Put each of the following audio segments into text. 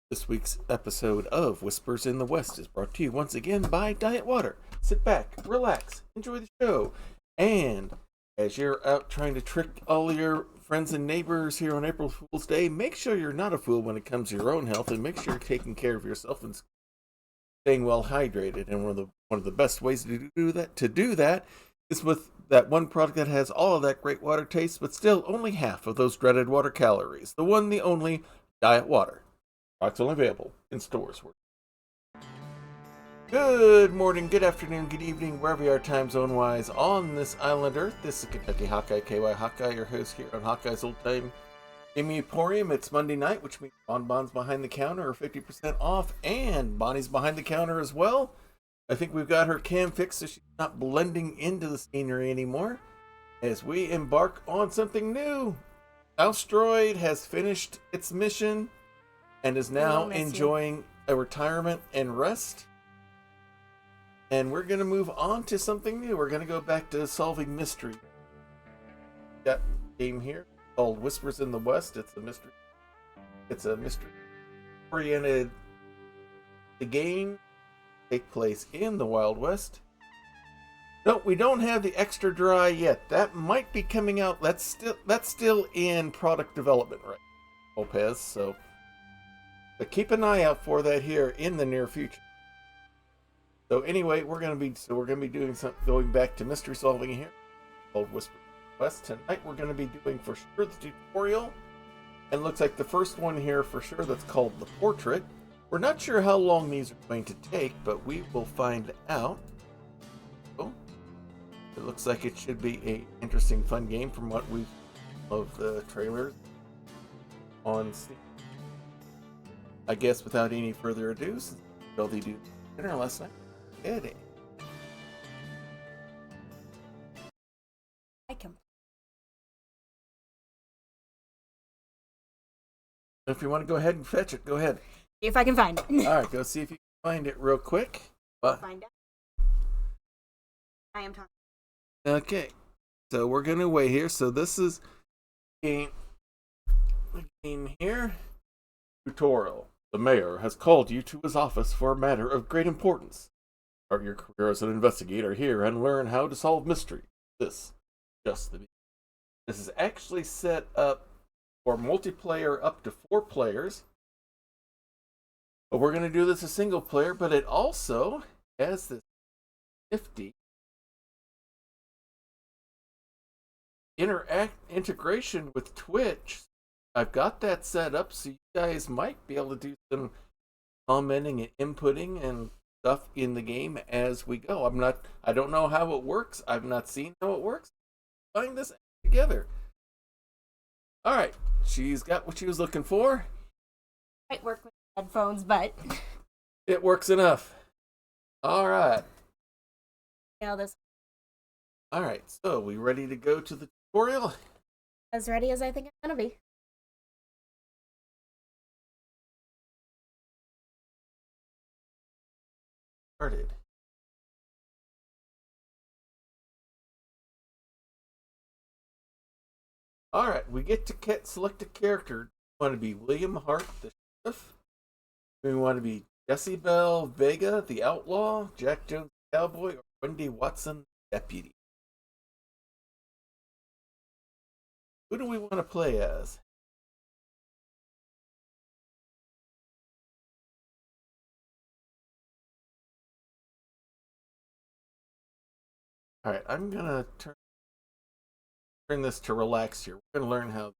This week's episode of Whispers in the West is brought to you once again by Diet Water. Sit back, relax, enjoy the show. And as you're out trying to trick all your friends and neighbors here on April Fool's Day, make sure you're not a fool when it comes to your own health and make sure you're taking care of yourself and staying well hydrated. And one of the best ways to do that is with that one product that has all of that great water taste, but still only half of those dreaded water calories. The one, the only Diet Water. Products only available in stores. Good morning, good afternoon, good evening, wherever you are time zone wise on this island Earth. This is Kentucky Hawkeye, KY Hawkeye, your host here on Hawkeye's Old Time Gaming Emporium. It's Monday night, which means bonbons behind the counter are 50% off, and Bonnie's behind the counter as well. I think we've got her cam fixed so she's not blending into the scenery anymore. As we embark on something new, Asteroid has finished its mission and is now enjoying a retirement and rest. And we're going to move on to something new. We're going to go back to solving mystery. Got a game here called Whispers in the West. It's a mystery. It's a mystery-oriented. The game takes place in the Wild West. No, we don't have the extra dry yet. That might be coming out. That's still in product development right now, Lopez. So. But keep an eye out for that here in the near future. So anyway, we're gonna be doing some going back to mystery solving here called Whisper West. Tonight we're gonna be doing for sure the tutorial. And looks like the first one here for sure that's called the portrait. We're not sure how long these are going to take, but we will find out. So, it looks like it should be a interesting, fun game from what we've of the trailers on Steam. I guess without any further ado, since they do dinner last night, Eddie. I can. If you want to go ahead and fetch it, go ahead. See if I can find it. All right, go see if you can find it real quick. I'll find out. I am talking. Okay, so we're gonna wait here. So this is a game here. Tutorial. The mayor has called you to his office for a matter of great importance. Start your career as an investigator here and learn how to solve mysteries. This is actually set up for multiplayer up to 4 players. But we're going to do this as single player, but it also has this nifty integration with Twitch. I've got that set up so you guys might be able to do some commenting and inputting and stuff in the game as we go. I don't know how it works. I've not seen how it works. Find this together. All right. She's got what she was looking for. Might work with headphones, but it works enough. All right. All right. So we ready to go to the tutorial? As ready as I think I'm gonna be. Started. All right, we get to select a character. We want to be William Hart, the sheriff. We want to be Jesse Bell Vega, the outlaw, Jack Jones, the cowboy, or Wendy Watson, the deputy. Who do we want to play as? All right, I'm gonna turn this to relax here. We're gonna learn how.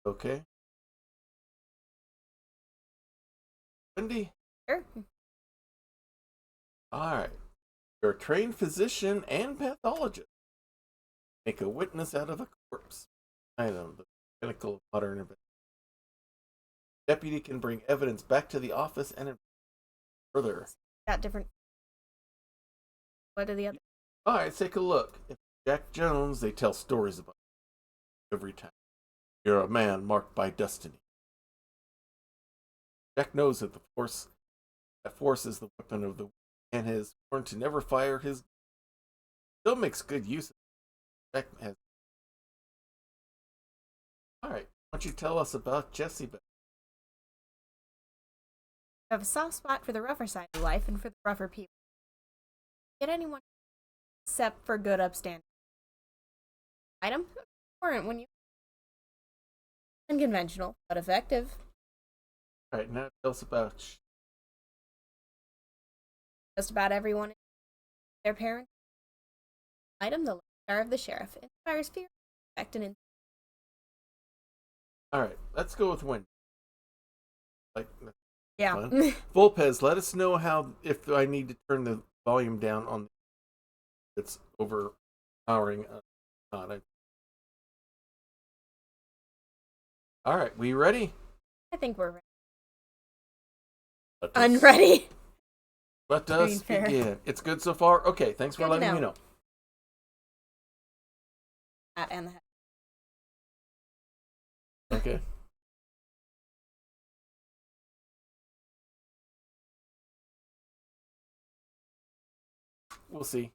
Okay. Wendy? Sure. All right. You're a trained physician and pathologist. Make a witness out of a corpse. I know, the pinnacle of modern invention. Deputy can bring evidence back to the office and further. Got different. What are the other? All right, take a look. If Jack Jones, they tell stories about every time. You're a man marked by destiny. Jack knows that that force is the weapon of the and has sworn to never fire his Still makes good use of it. All right. Why don't you tell us about Jessie? I have a soft spot for the rougher side of life and for the rougher people. Get anyone except for good upstanding. Item? Important when you unconventional, but effective. All right, now tell us about. Just about everyone, their parents. Item, the star of the sheriff. Inspires fear, respect, and All right, let's go with Wendy. Like, yeah. fun. Volpez, let us know if I need to turn the volume down on. It's overpowering. Not. All right, we ready? I think we're ready. Let us- Unready. Let us begin. It's good so far? Okay, thanks for letting me know. And the head. Okay. We'll see.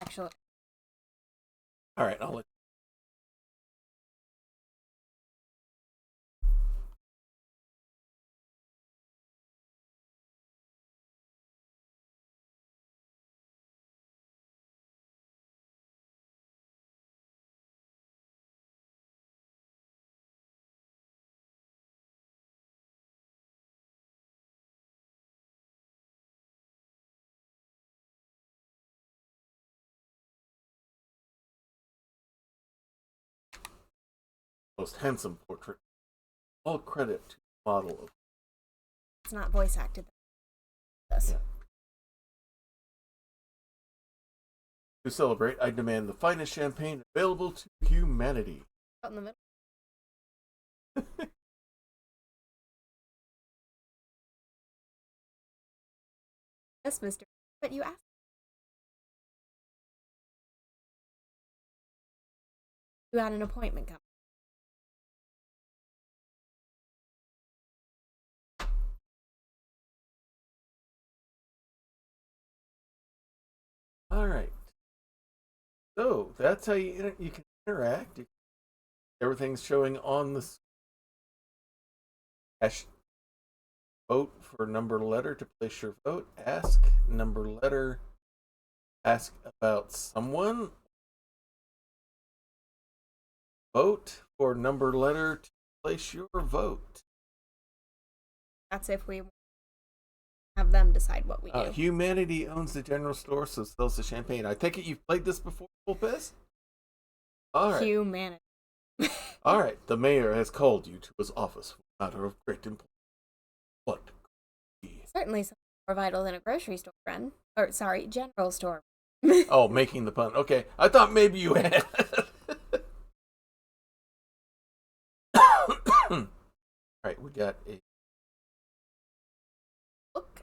Actually. All right, I'll let most handsome portrait. All credit to the model. It's not voice acted. This. Yeah. To celebrate, I demand the finest champagne available to humanity. Out in the middle. Yes, mister. But you asked. You had an appointment coming. All right. So that's how you can interact. Everything's showing on the hash. Vote for number letter to place your vote. Ask number letter. Ask about someone. Vote for number letter to place your vote. That's if we have them decide what we do. Humanity owns the general store, so sells the champagne. I take it you've played this before, Volpez? All right. Humanity. All right. The mayor has called you to his office for a matter of great importance. What? Certainly something more vital than a grocery store friend. Or, sorry, general store. Oh, making the pun. Okay. I thought maybe you had. All right. We got a. Look. I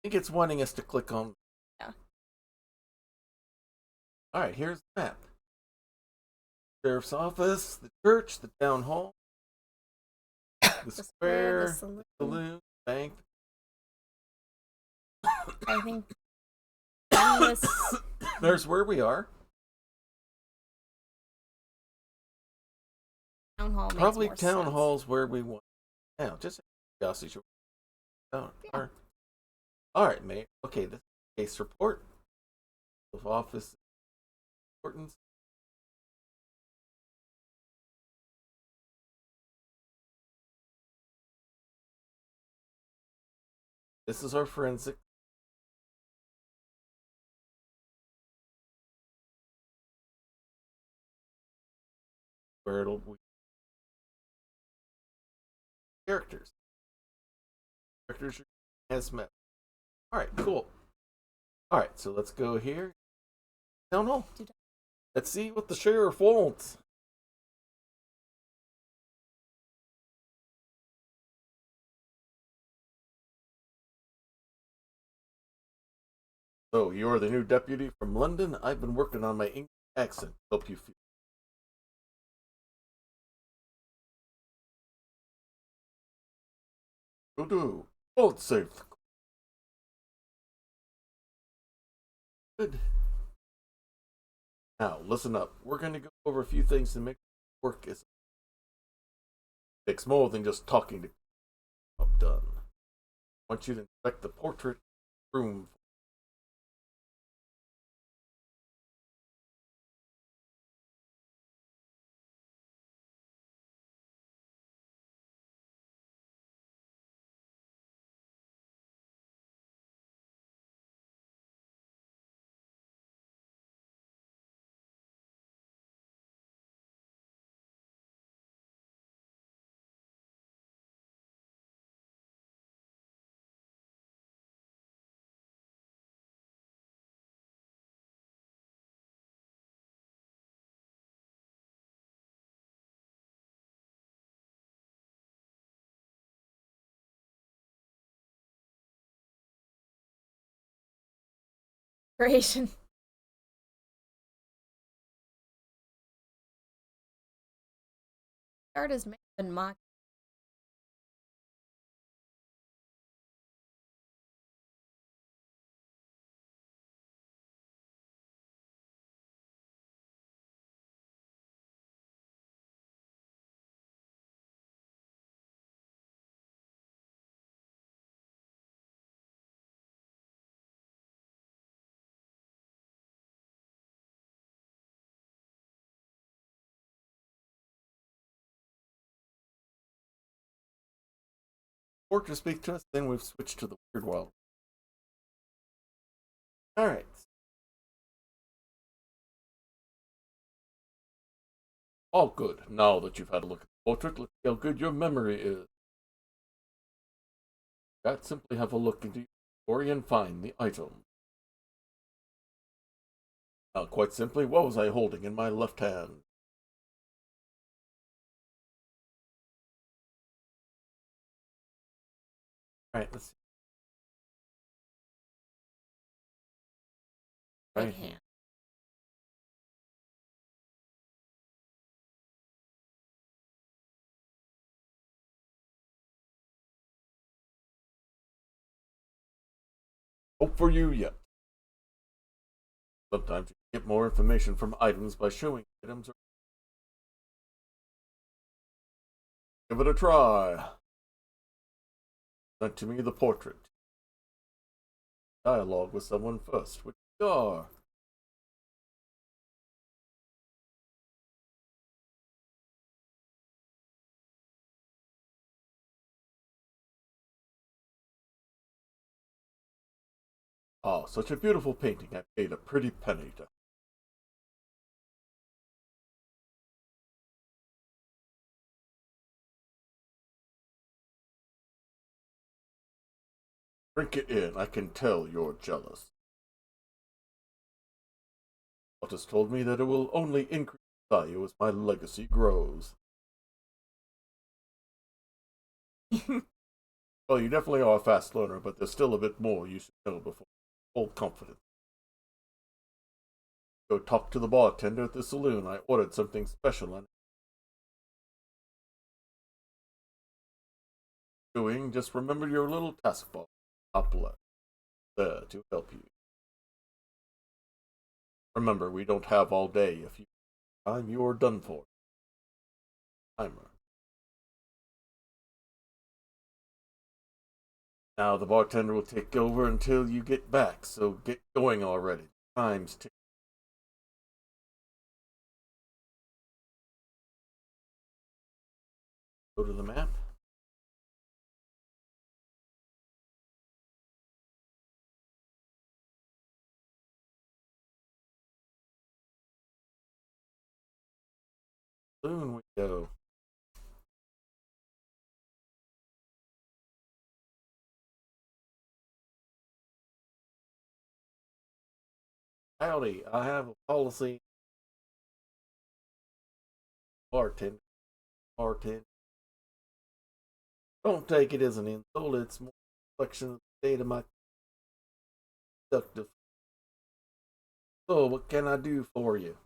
think it's wanting us to click on. Yeah. All right. Here's the map. Sheriff's office, the church, the town hall, the square, the saloon, bank. I think there's where we are. Town hall makes Probably more town sense. hall's where we want. Now, just curiosity. Oh, Yeah. all right, mate. Okay, this case report of office importance. This is our forensic. Where it'll be characters. Characters has met. All right, cool. All right, so let's go here. Town hall. Let's see what the sheriff wants. So, you're the new deputy from London? I've been working on my English accent. Help you feel. Go do. Don't save. Good. Now, listen up. We're going to go over a few things to make work is takes more than just talking to job done. I want you to inspect the portrait room. Creation. Art is made and mocked. Portrait speak to us, then we've switched to the weird world. Alright. All good. Now that you've had a look at the portrait, let's see how good your memory is. That simply have a look into your story and find the item. Now, quite simply, what was I holding in my left hand? Alright, let's see. Right hand. Hope for you yet. Sometimes you get more information from items by showing items. Give it a try. Sent to me the portrait. Dialogue with someone first, which you are. Ah, such a beautiful painting. I paid a pretty penny to. Drink it in. I can tell you're jealous. What has told me that it will only increase value as my legacy grows. Well, you definitely are a fast learner, but there's still a bit more you should know before full confidence. Go talk to the bartender at the saloon. I ordered something special and doing. Just remember your little taskbar. Top left. There to help you. Remember, we don't have all day. If you time, you're done for. Timer. Now the bartender will take over until you get back, so get going already. Time's ticking. Go to the map. Soon we go. Howdy, I have a policy. Bartender. Bartender. Don't take it as an insult, it's more a reflection of the state of my conductive. So, what can I do for you?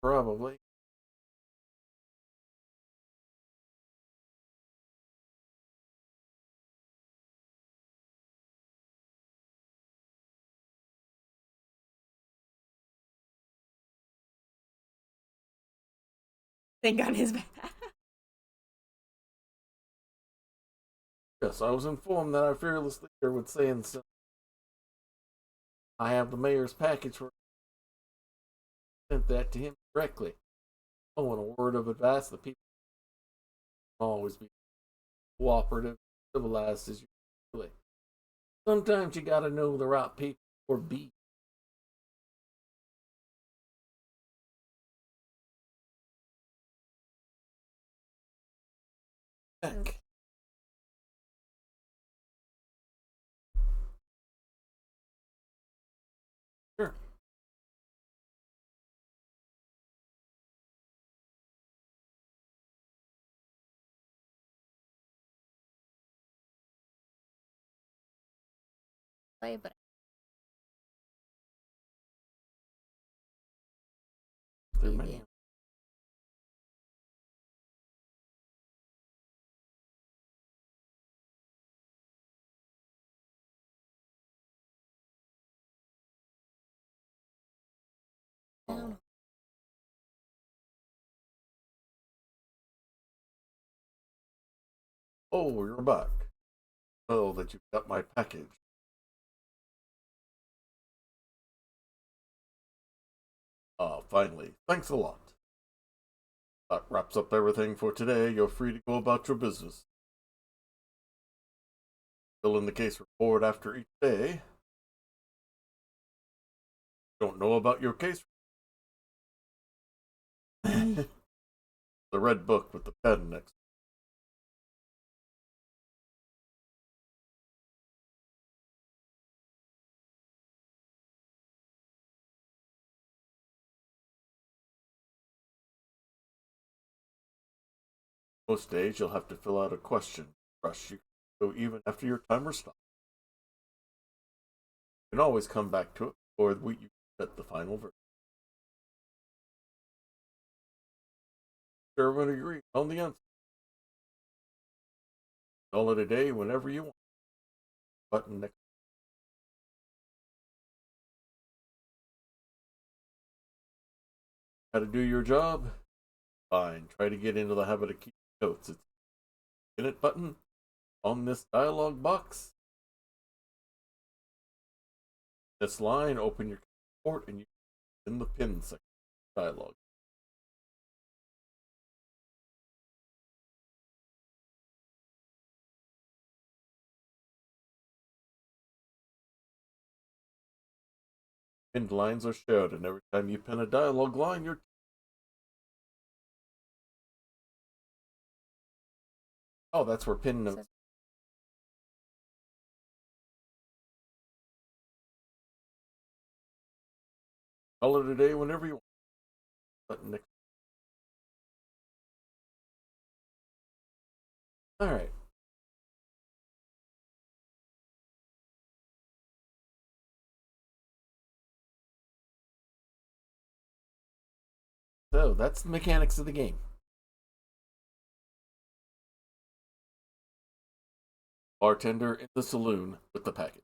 Probably. thing on his back. Yes, I was informed that our fearless leader would say in some, I have the mayor's package for sent that to him directly. I want a word of advice. The people always be cooperative, civilized as you really. Sometimes you gotta know the right people or be. Heck. Sure. But There are many. I don't know. Oh, you're back. Oh, that you got my package. Ah, finally. Thanks a lot. That wraps up everything for today. You're free to go about your business. Fill in the case report after each day. Don't know about your case. The red book with the pen next. Most days you'll have to fill out a question. Rush you can go even after your timer stops. You can always come back to it before you get the final version. Everyone agrees on the answer. Call it a day whenever you want. Button next. How to do your job? Fine. Try to get into the habit of keeping notes. It's the minute button on this dialog box. This line, open your report and you in the pin section dialog. Pinned lines are showed, and every time you pin a dialog line, you're oh, that's where pin notes. Call it a day whenever you want. Button next. All right. So that's the mechanics of the game. Bartender in the saloon with the package.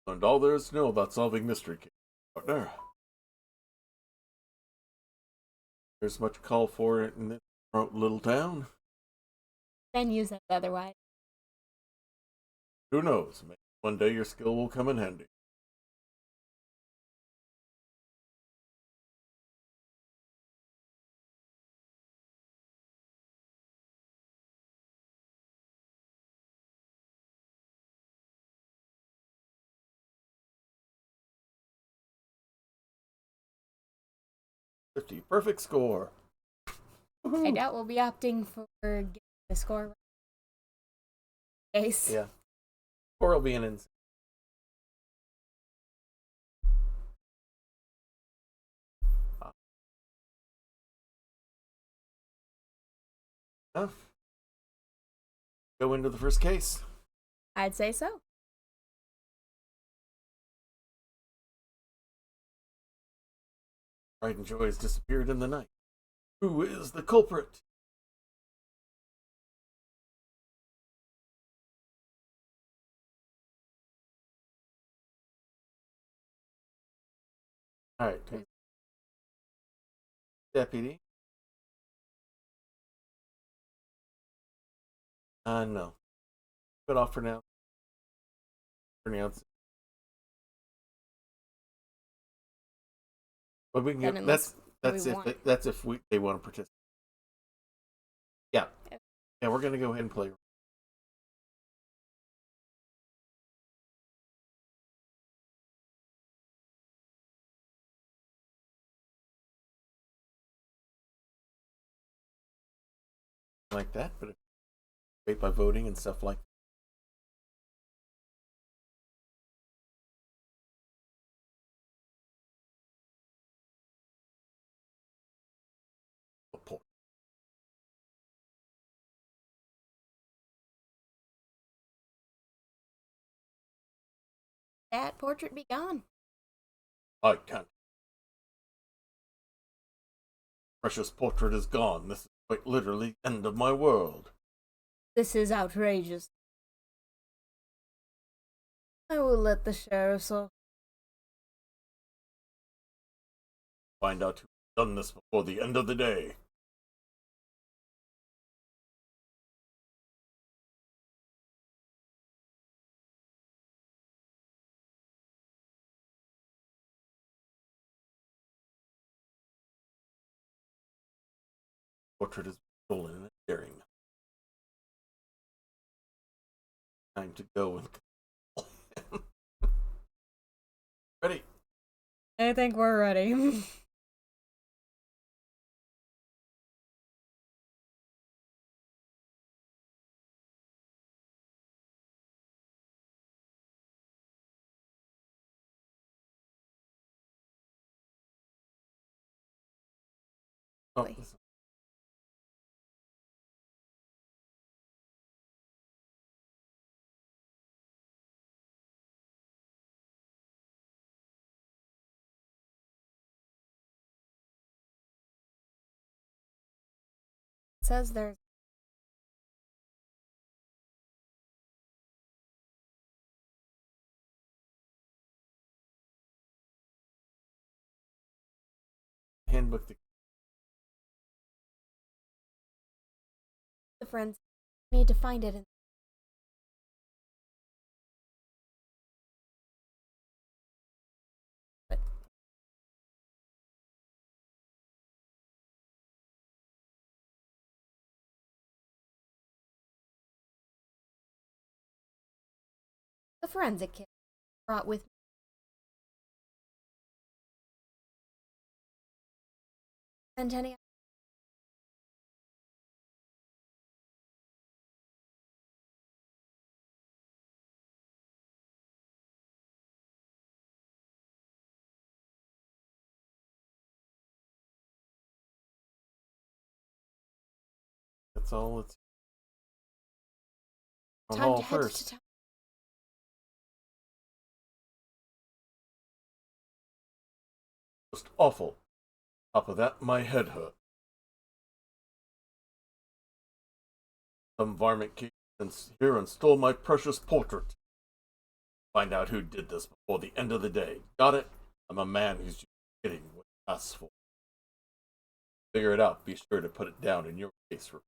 And all there is to know about solving mystery case. Partner. There's much call for it in this little town. Then use it otherwise. Who knows? Maybe one day your skill will come in handy. Perfect score. I doubt we'll be opting for getting the score right. Case. Yeah. Or it'll be an insane. Enough. Go into the first case. I'd say so. Pride and joy has disappeared in the night. Who is the culprit? All right, deputy. No. Put off for now. Pronounce. But we can Then get unless that's we if want. that's if they want to participate. Yeah, Okay. yeah, we're gonna go ahead and play. Like that, but wait by voting and stuff like that. That portrait be gone. I can't. Precious portrait is gone. This is quite literally end of my world. This is outrageous. I will let the sheriff's office. Find out who's done this before the end of the day. Portrait is stolen in a hearing. Time to go and ready. I think we're ready. Oh, Wait. It says there's handbook. the friends. Need to find it. But the forensic kit brought with me. Centennial. That's all. It's on Time hall to head first. to town. Just awful. Top of that, my head hurt. Some varmint came here and stole my precious portrait. Find out who did this before the end of the day. Got it? I'm a man who's just getting what he asks for. Figure it out. Be sure to put it down in your case report.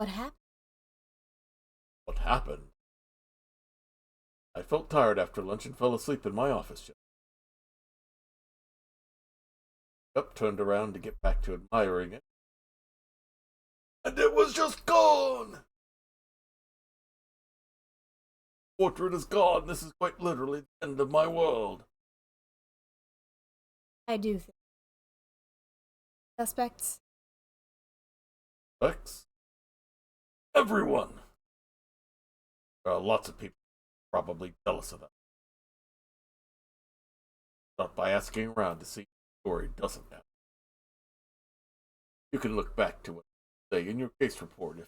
What happened? What happened? I felt tired after lunch and fell asleep in my office chair. Up, turned around to get back to admiring it. And it was just gone! Portrait is gone. This is quite literally the end of my world. I do think suspects. Lex? Everyone! There are lots of people probably jealous of that. Start by asking around to see if the story doesn't happen. You can look back to what you say in your case report if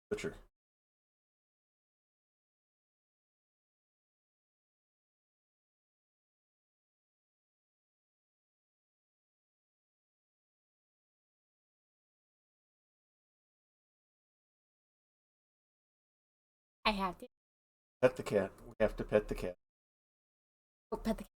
butcher. I have to. Pet the cat. We have to pet the cat. Oh, pet the cat.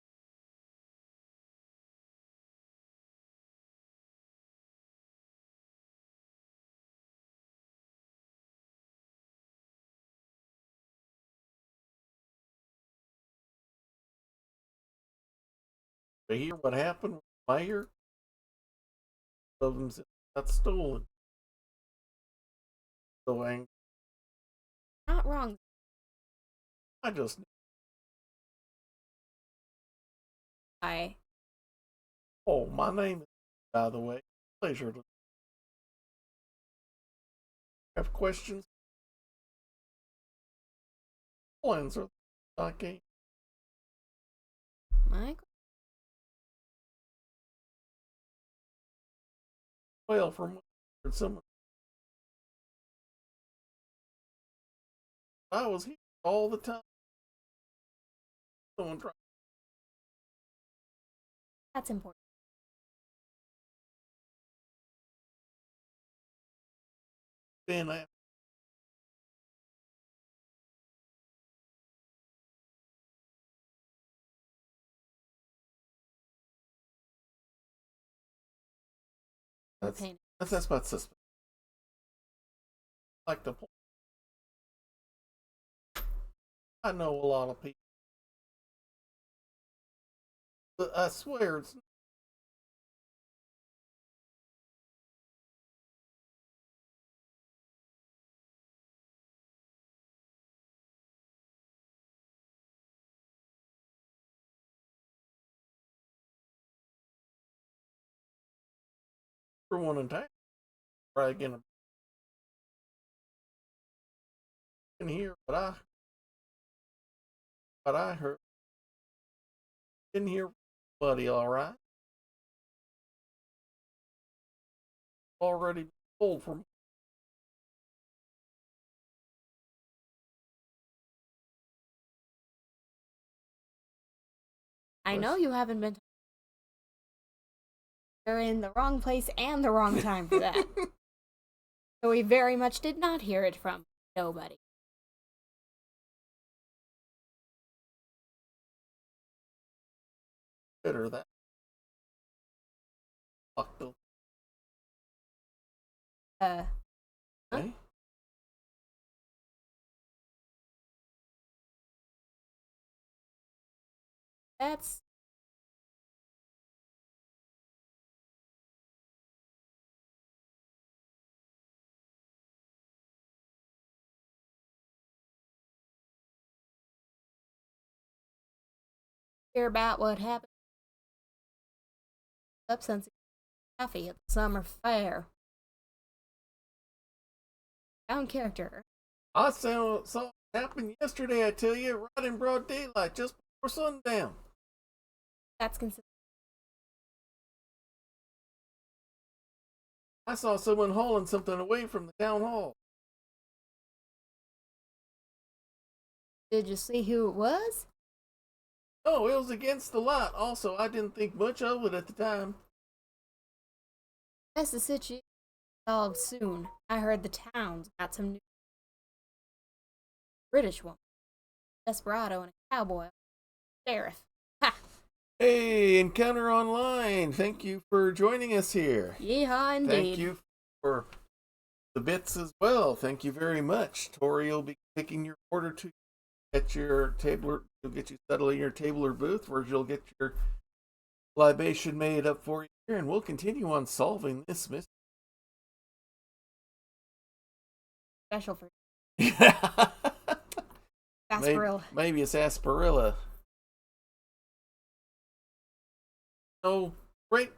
But hear what happened? Mayor of them got stolen. So angry. Not wrong. I just I. oh, my name is by the way. Pleasure to have questions. I'll answer. I can't. Mike. Well, from some I was here all the time. Someone tried. That's important. Then after Pain. that's about suspect. Like the point. I know a lot of people, but I swear it's for one in town. Probably gonna can hear what I heard. Didn't hear buddy all right. Already pulled from I know us. you haven't been. You're in the wrong place and the wrong time for that. So we very much did not hear it from nobody. Better that fucked up. Huh? Okay. That's hear about what happened. Substance coffee at the summer fair. Down character. I saw it happen yesterday. I tell you, right in broad daylight, just before sundown. That's considered. I saw someone hauling something away from the town hall. Did you see who it was? Oh, it was against the light. Also, I didn't think much of it at the time. That's the situation solved soon. I heard the town's got some new British woman, desperado, and a cowboy sheriff. Ha! Hey, Encounter Online. Thank you for joining us here. Yeehaw indeed. Thank you for the bits as well. Thank you very much. Tori will be taking your order to at your table. She'll get you settled in your table or booth where you'll get your libation made up for you here, and we'll continue on solving this mystery. Special for maybe, sarsaparilla. maybe it's Asperilla. So, great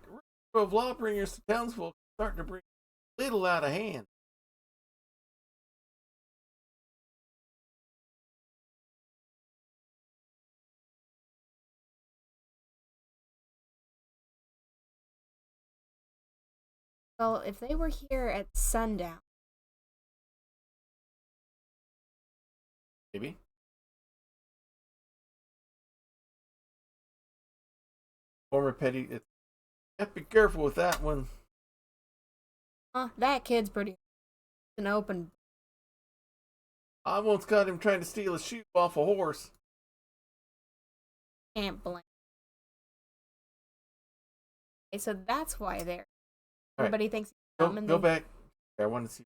of law bringers to Townsville starting to bring a little out of hand. Well, if they were here at sundown, maybe. Former petty. You have to be careful with that one. That kid's pretty an open. I once caught him trying to steal a shoe off a horse. Can't blame. Okay, so that's why they're. Everybody thinks he's dumb and Go back. I want to see.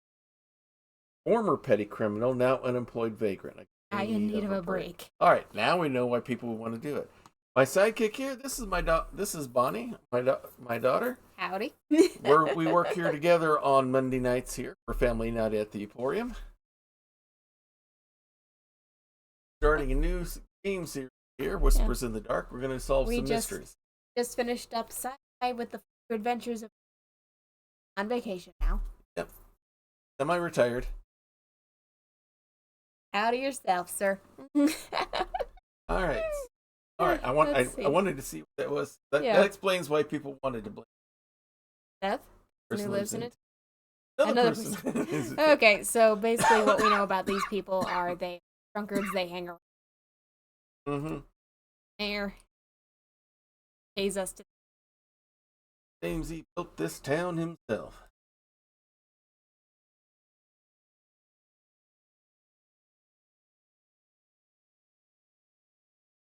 Former petty criminal, now unemployed vagrant. I in need of a break. All right, now we know why people would want to do it. My sidekick here. This is This is Bonnie, my daughter. Howdy. We work here together on Monday nights here for Family Night at the Emporium. Starting a new game series here, Whispers in the Dark. We're going to solve some mysteries. Just finished up sci-fi with the adventures of on vacation now. Yep. Semi-retired. Howdy yourself, sir. All right. I wanted to see what that was. That explains why people wanted to blame Seth, who lives in it. Another person. Okay, so basically, what we know about these people are they drunkards. They hang around. Mm-hmm. Mayor pays us to. Seems he built this town himself.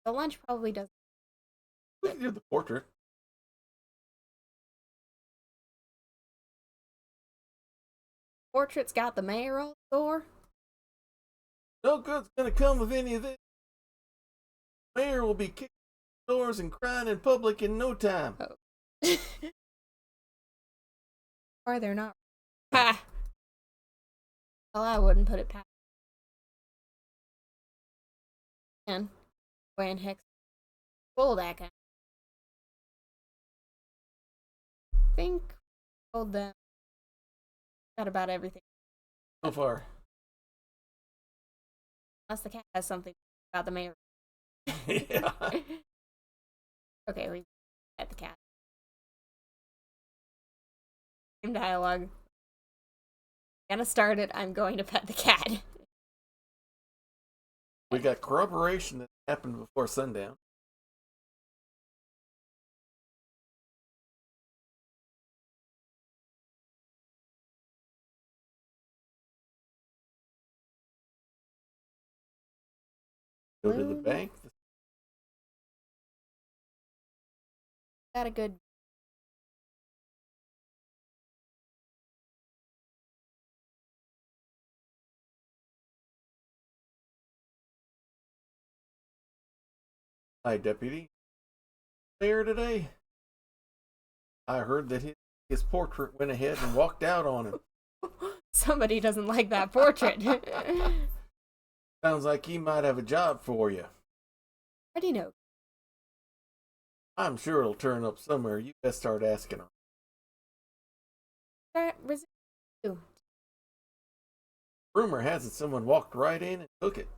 The lunch probably doesn't. We can do the portrait. Portrait's got the mayor all the door. No good's gonna come of any of this. Mayor will be kicking doors and crying in public in no time. Oh. Or they're not. Ha! Well, I wouldn't put it past. And when Hicks pulled that guy, I think told them got about everything so far. Unless the cat has something about the mayor. Yeah. Okay, we at the cat. Same dialogue. Gonna start it. I'm going to pet the cat. We got corroboration that happened before sundown. Go to the bank. Got a good. Hi, Deputy. Mayor today. I heard that his portrait went ahead and walked out on him. Somebody doesn't like that portrait. Sounds like he might have a job for you. How do you know? I'm sure it'll turn up somewhere. You best start asking him. Rumor has it someone walked right in and took it.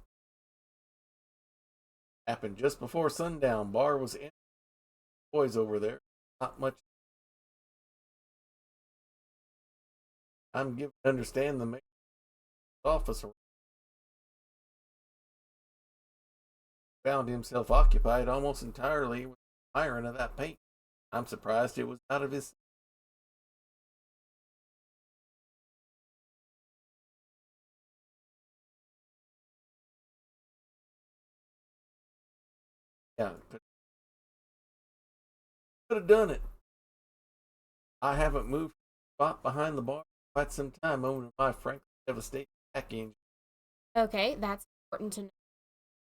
Happened just before sundown. Bar was in. Boys over there. Not much. I'm given to understand the mayor's office found himself occupied almost entirely with the iron of that paint. I'm surprised it was out of his. Yeah, could have done it. I haven't moved from the spot behind the bar for quite some time over my frankly devastating back injury. Okay, that's important to know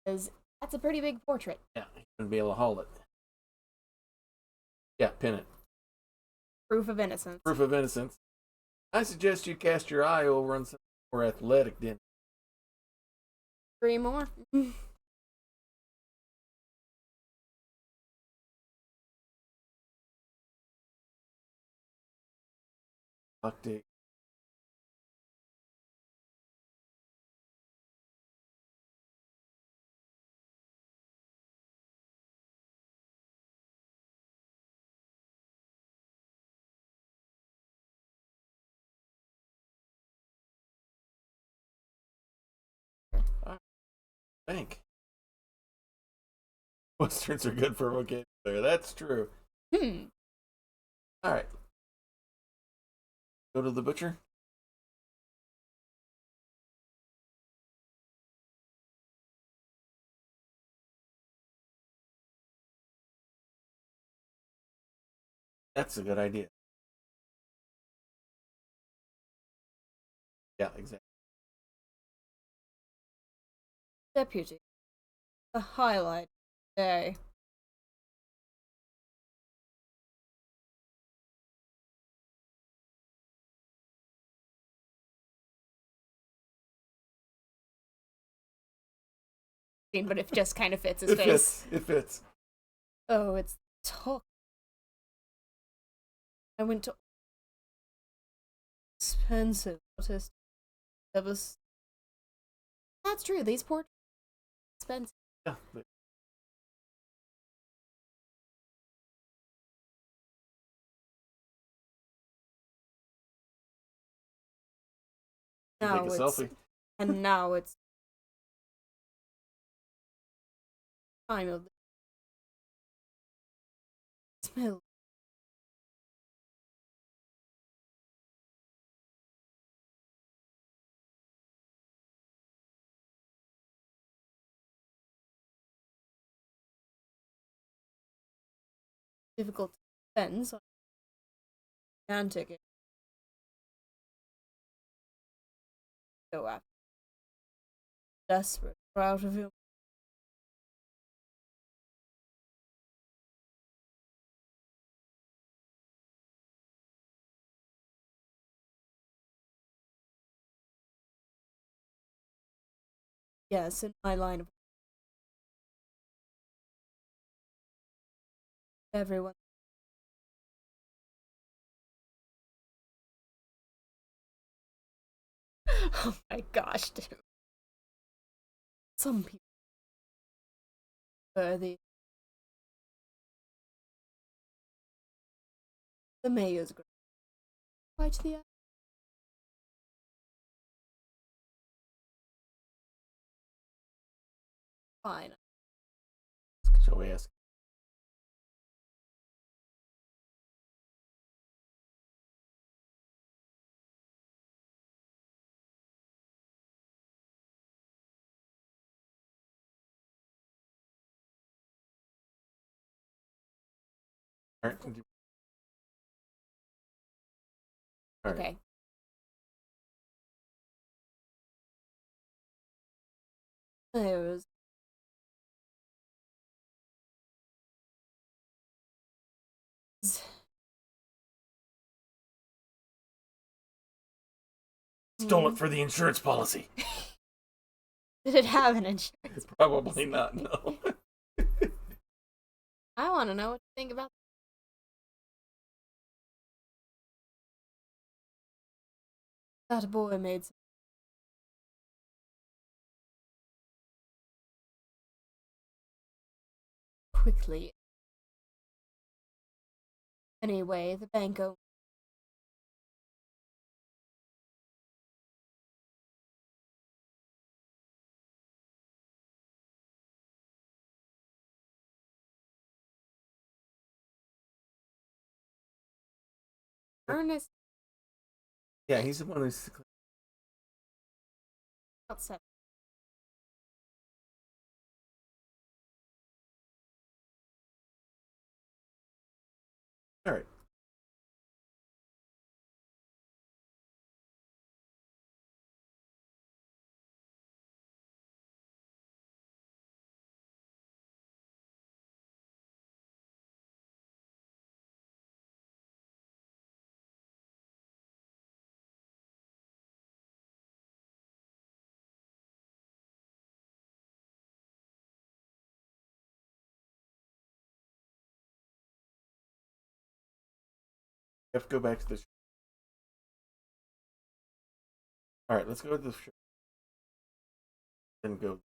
because that's a pretty big portrait. Yeah, he wouldn't be able to haul it. Yeah, pin it. Proof of innocence. Proof of innocence. I suggest you cast your eye over on some more athletic then. 3 more. Octave. bank. Westerns are good for vocabulary. That's true. All right. Go to the butcher. That's a good idea. Yeah, exactly. Deputy. The highlight day. But it just kind of fits his It face. fits. It fits. Oh, it's talk. I went to expensive artist. That was. That's true. These portraits expensive. Yeah. Now Take a it's selfie. and now it's time of the smell. Difficult to spend, so I can take it. Go after. Desperate for out of him. Yes, in my line of everyone. Oh my gosh, dude. Some people are the mayor's great. Quite the fine. Shall we ask? All right. All right. Okay. There's Stole it for the insurance policy. Did it have an insurance? Probably not. No. I want to know what you think about that boy made some quickly. Anyway, the bank owner. Ernest Yeah, he's the one who's. outside. All right. We have to go back to the. All right. Let's go to the. Then go.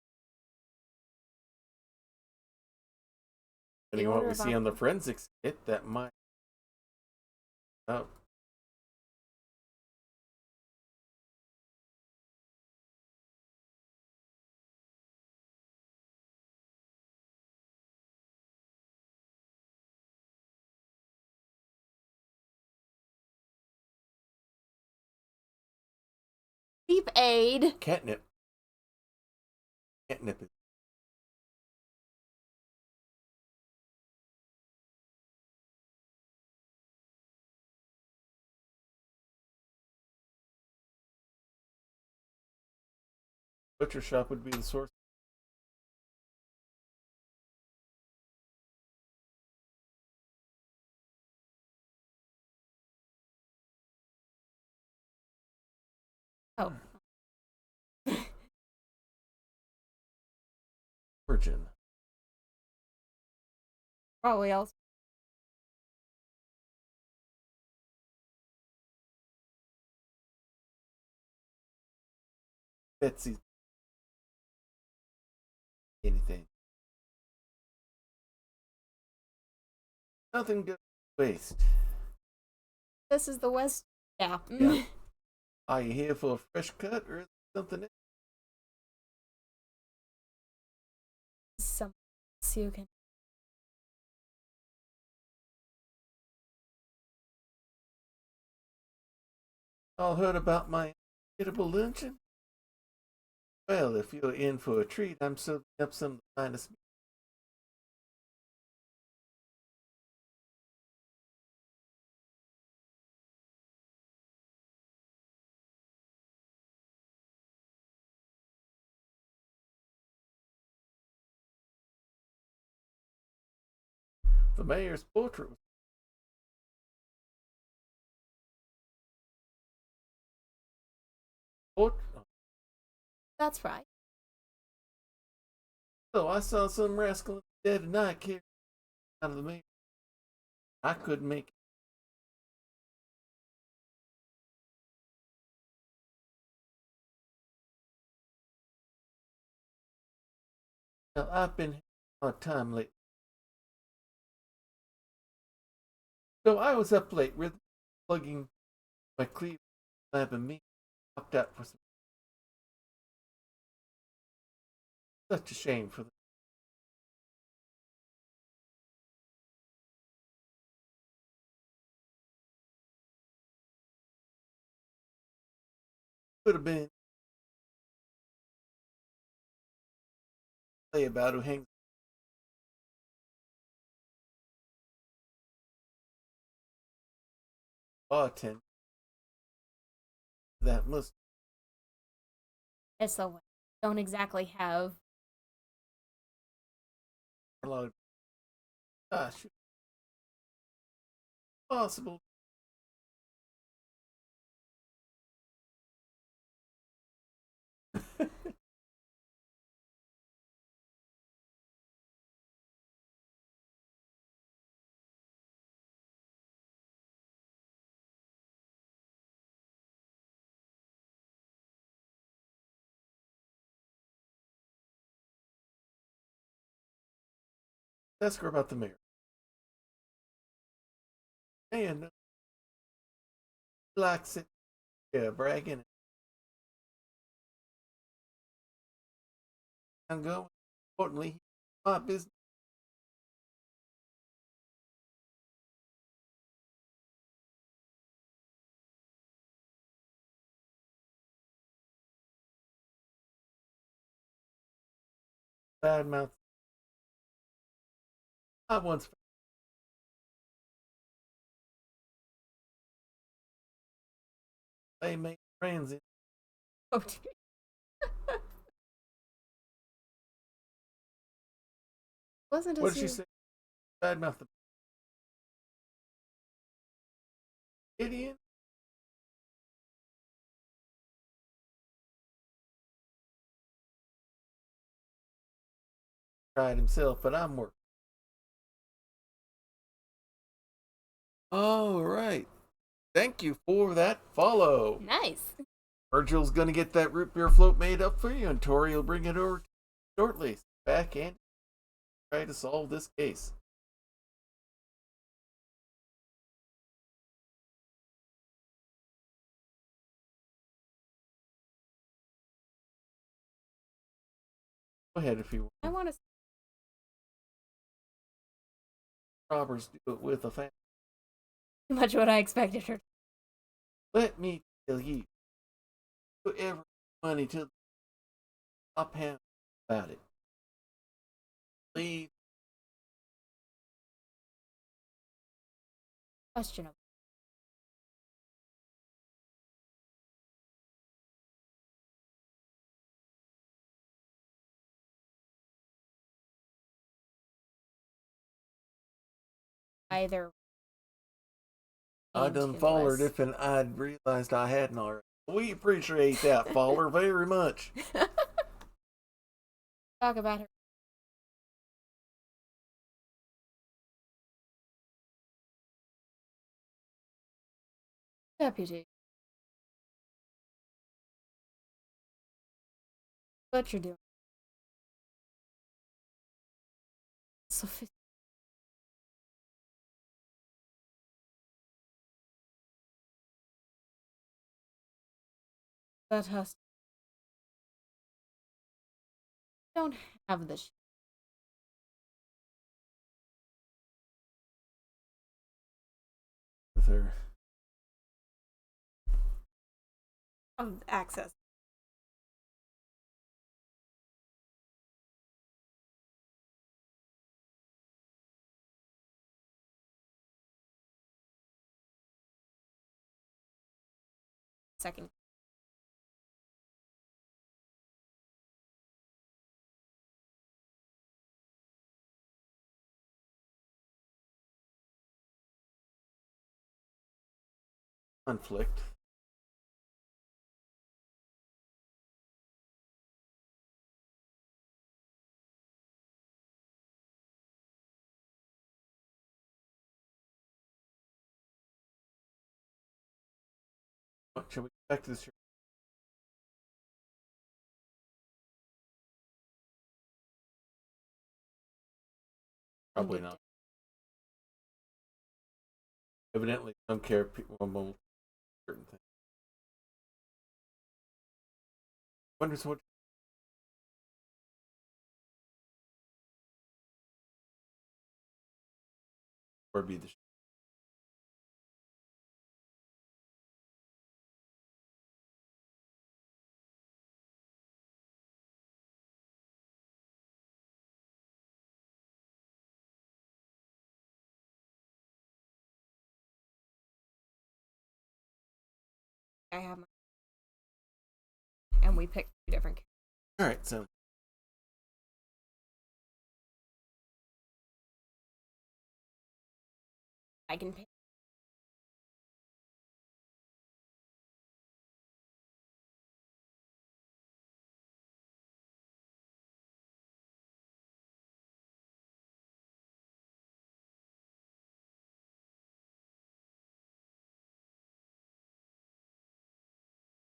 Depending on what we see on the forensics kit, that might. Oh. Sleep aid. Catnip. Catnip is. Butcher shop would be the source. Oh. Virgin. Probably also. Betsy. Anything. Nothing good to waste. This is the West. Yeah. Yeah. Are you here for a fresh cut or something else? Something else you can. All heard about my unforgettable luncheon? Well, if you're in for a treat, I'm serving up some of the finest. The mayor's portrait was That's right. So I saw some rascal in the dead of night carry out of the mayor. I couldn't make it. Well, I've been having a hard time lately. So I was up late, really plugging my Cleveland lab and me. Popped out for some. Such a shame for the. Could have been play about who hangs bartender. That must It's the West. Don't exactly have. a lot of gosh possible. Ask her about the mayor. Man, likes it. Yeah, bragging. I'm going. Importantly, my business. Bad mouth. I once they make friends. Oh, dear. Wasn't What as did she you. say? Bad mouth the idiot. Tried himself, but I'm working. All right. Thank you for that follow. Nice. Virgil's going to get that root beer float made up for you, and Tori will bring it over shortly. Back and try to solve this case. Go ahead if you I want. want to. Robbers do it with a family. Much what I expected her. Let me tell you, put every money to the top hand about it. Please. Questionable. Either I came done to follered us. if and I'd realized I hadn't already. We appreciate that, Faller, very much. Talk about her deputy. What you're doing. Sophisticated. But us don't have the With her. access. Second. Conflict. What shall we go back to this? Probably not. Evidently, don't care people about certain things. Wonders what would be the I have my. And we picked two different. All right, so I can pick.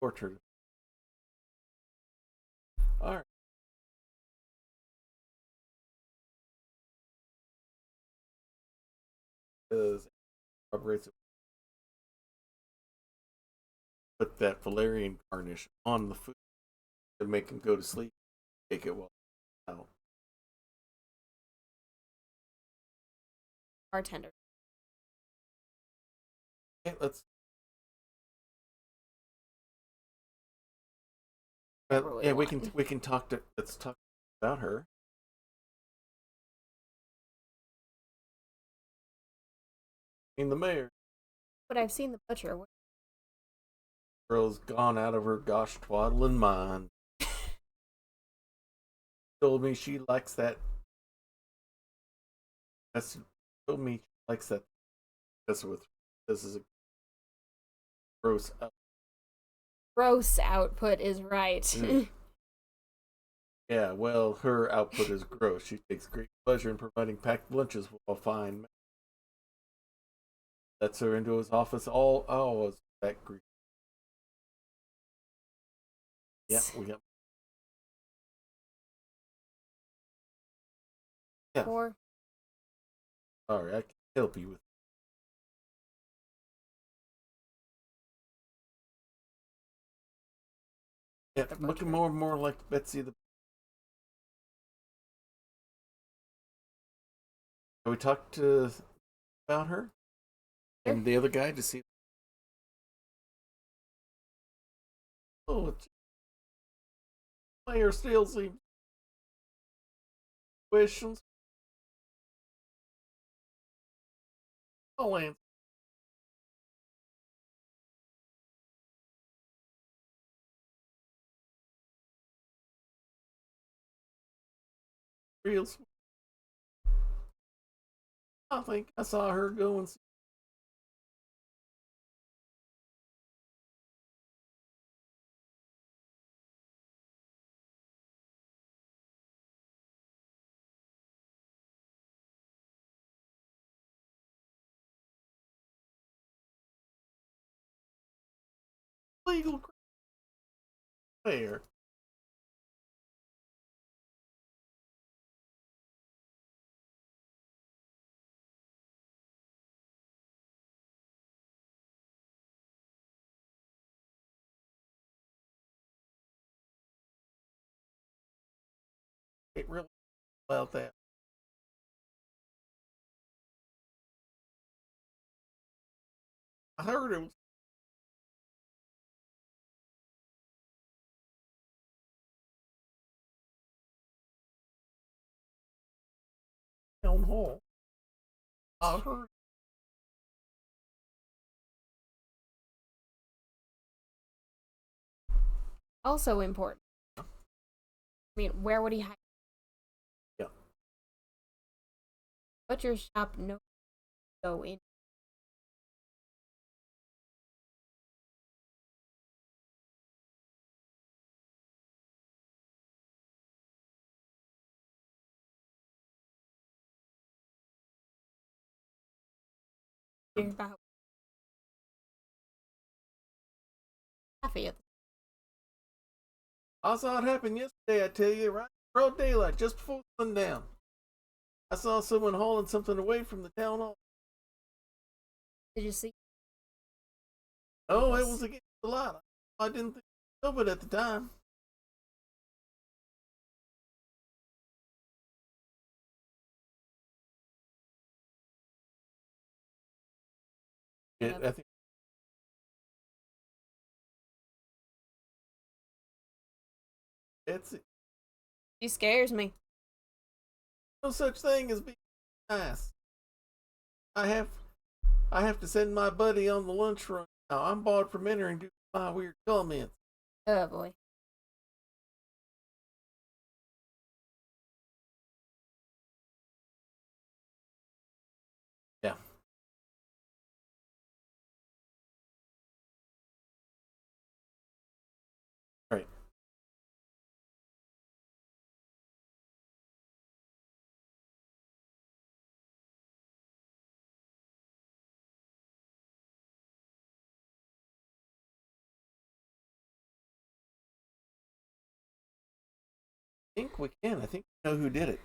torture. All right. Because operates put that valerian garnish on the food to make him go to sleep. Take it well out. Bartender. Okay, let's. Really Yeah, want. we can talk to. Let's talk about her. In the mayor, But I've seen the butcher. girl's gone out of her gosh twaddling mind. Told me she likes that. That's told me she likes that. That's with. This is a gross. Gross output is right. Yeah, well, her output is gross. She takes great pleasure in providing packed lunches while fine. Lets her into his office all hours. That grief. Yeah, we got. Yeah, Or sorry, I can help you with. Yeah, the looking butcher. more and more like Betsy the. Have we talked about her and the other guy to see? Oh, player still seems questions. I'll answer real sweet. I think I saw her go and see legal fair. It really about that. I heard it was town hall. I heard. Also important. I mean, where would he hide? Yeah. Butcher shop no go in. About half of it. I saw it happen yesterday. I tell you, right? Broad daylight, just before sundown. I saw someone hauling something away from the town hall. Did you see? Oh, it was against the light. I didn't think of it at the time. I think it's She scares me. no such thing as being nice. I have I have to send my buddy on the lunch run now. I'm barred from entering due to my weird comments. Oh boy. Yeah, right. I think we can. I think we know who did it.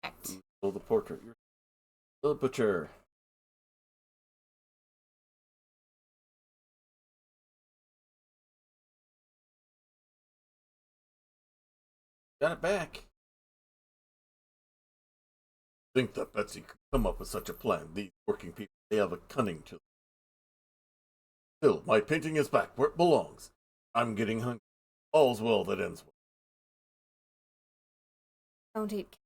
Correct. Oh, the portrait. You're the butcher. Got it back. Think that Betsy could come up with such a plan. These working people, they have a cunning to them. Still, my painting is back where it belongs. I'm getting hungry. All's well that ends well. Don't eat.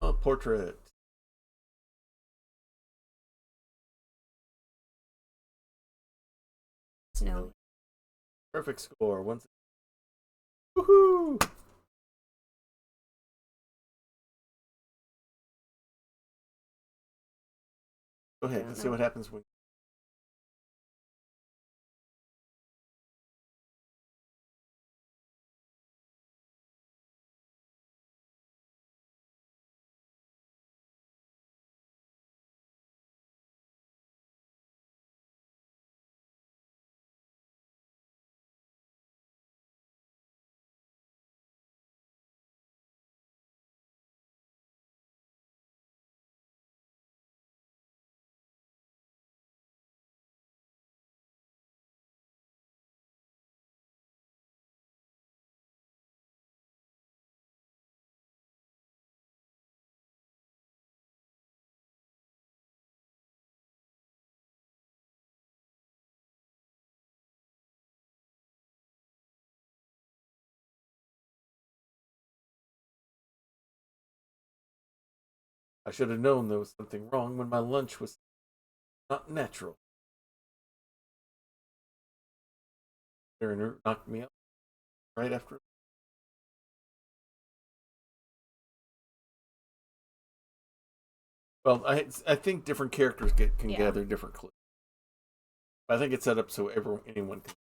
A portrait. Snowy. Perfect score. Once. Woohoo! Go ahead. Let's see what happens when I should have known there was something wrong when my lunch was not natural. Turner knocked me out right after. Well, I think different characters can Yeah. gather different clues. I think it's set up so anyone can.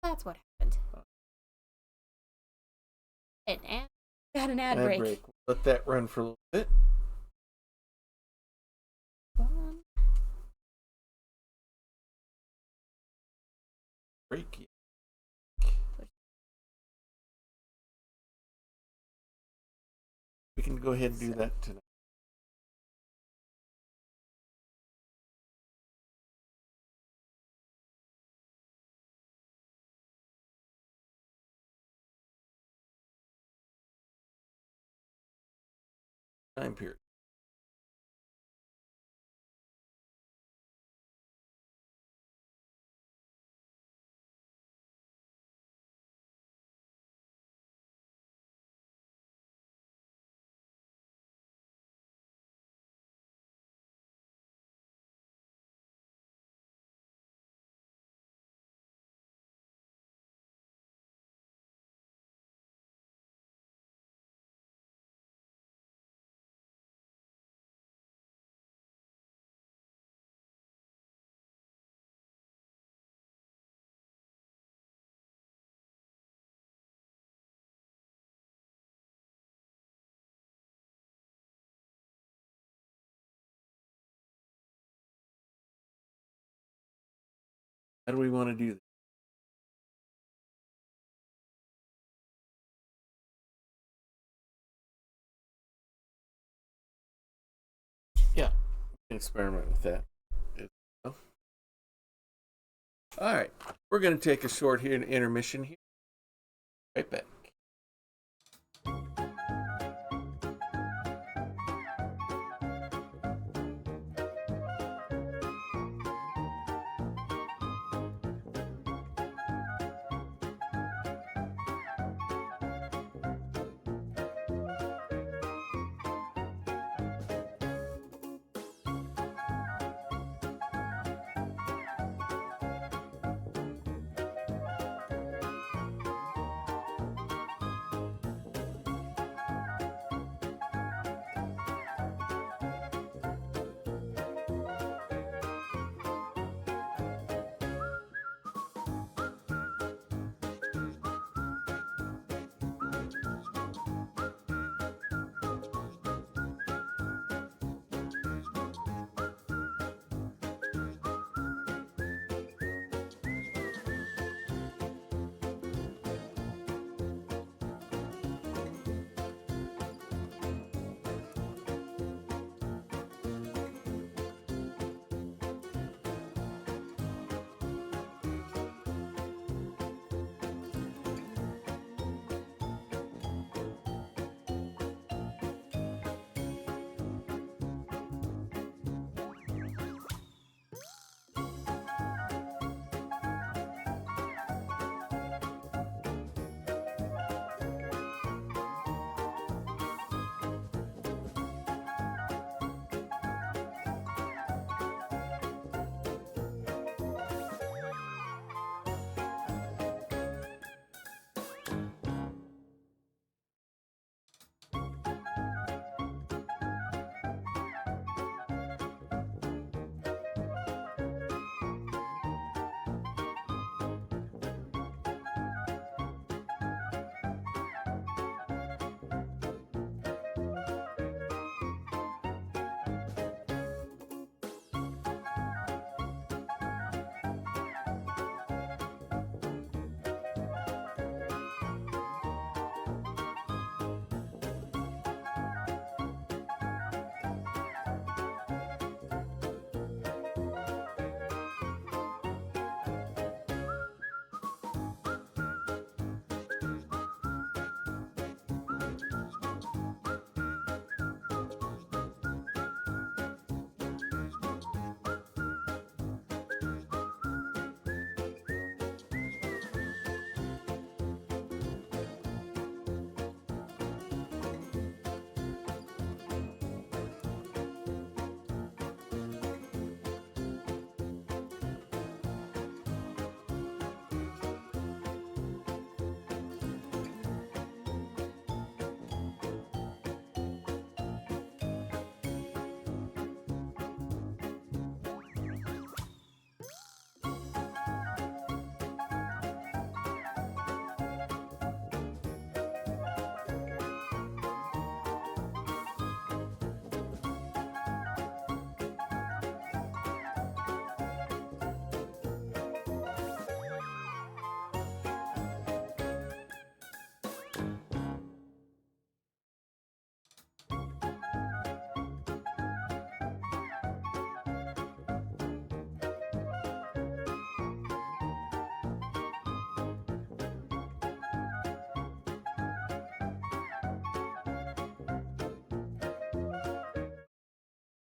That's what happened. And got an ad break. Let that run for a little bit. Break. We can go ahead and do that tonight. Time period. How do we want to do this? Yeah, we can experiment with that. All right, we're going to take a short intermission here. Right back.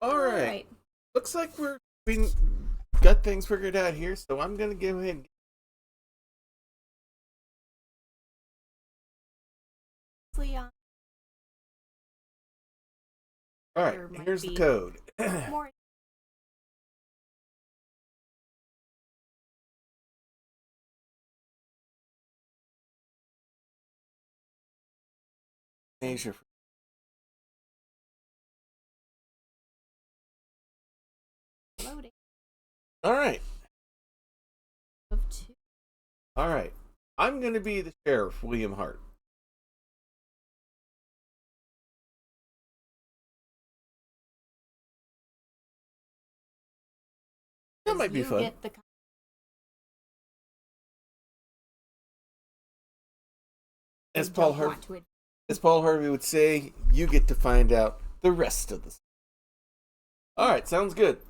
All All right. right. Looks like we got things figured out here, so I'm gonna go ahead. Leon, All right. there might Here's the be code. more. Asia. Loading All right. of 2. All right. I'm gonna be the sheriff, William Hart. That might be You fun. get the As they Paul don't Harvey, want to. as Paul Harvey would say, you get to find out the rest of this. All right. Sounds good.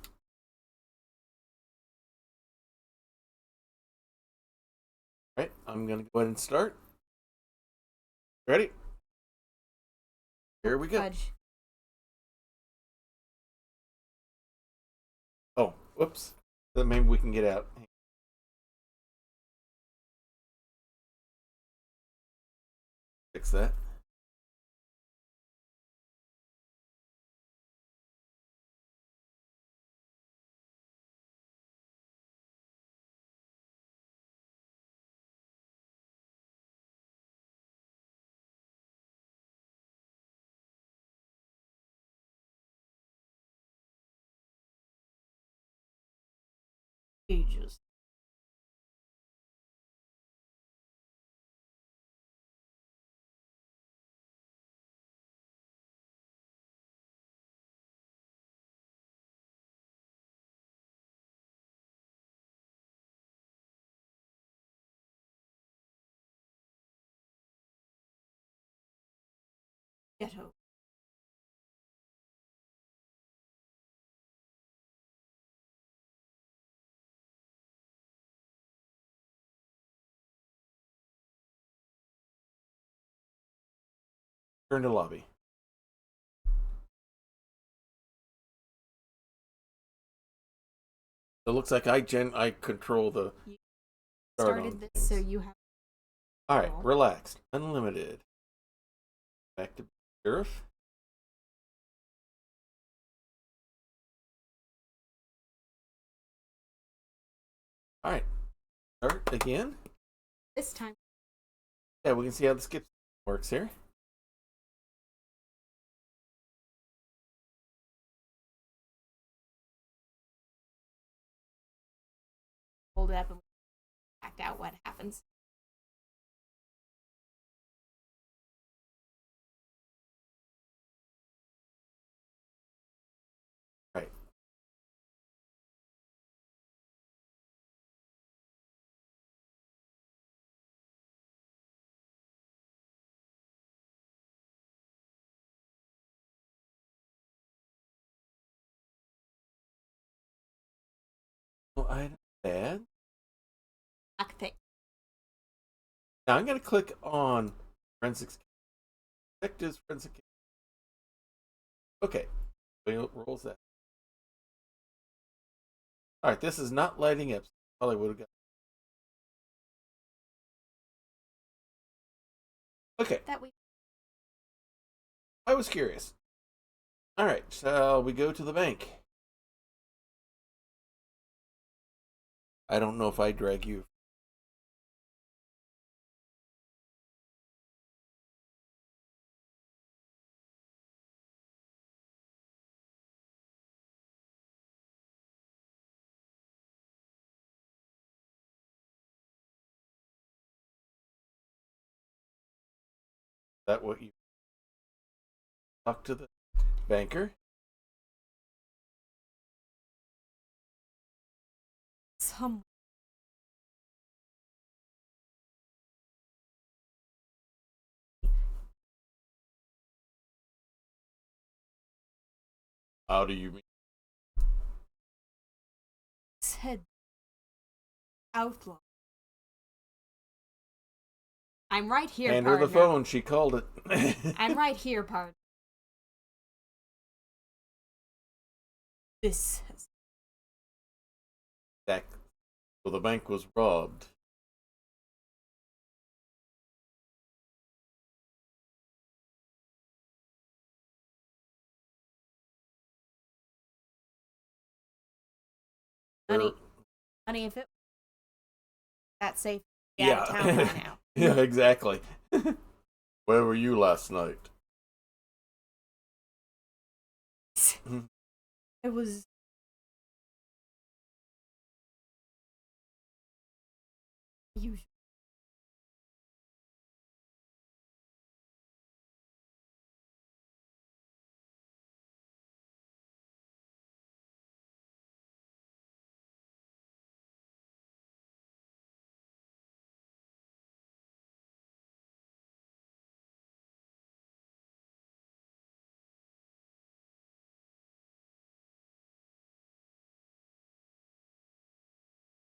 All right. I'm gonna go ahead and start. Ready? Here we go. Fudge. Oh, whoops. Then maybe we can get out. Fix that. Ages. Ghetto. Turn to lobby. It looks like I control the You start started on this, things. so you have. All right, relaxed, unlimited. Back to sheriff. All right, start again. This time. Yeah, we can see how the skip works here. Hold it up and act out what happens. All right. No item bad. Black thing. Now I'm going to click on forensics. Detectives forensic. Okay, so rolls that. All right, this is not lighting up. Probably would have got. Okay, That we. I was curious. All right, shall we go to the bank? I don't know if I drag you. Is that what you talk to the banker? Some. How do you mean? Said. Outlaw. I'm right here, Hand her partner. the phone. She called it. I'm right here, partner. This. Exactly. So the bank was robbed. Honey, honey, if it that safe, be out Yeah. of town by now. Yeah, exactly. Where were you last night? It was. You.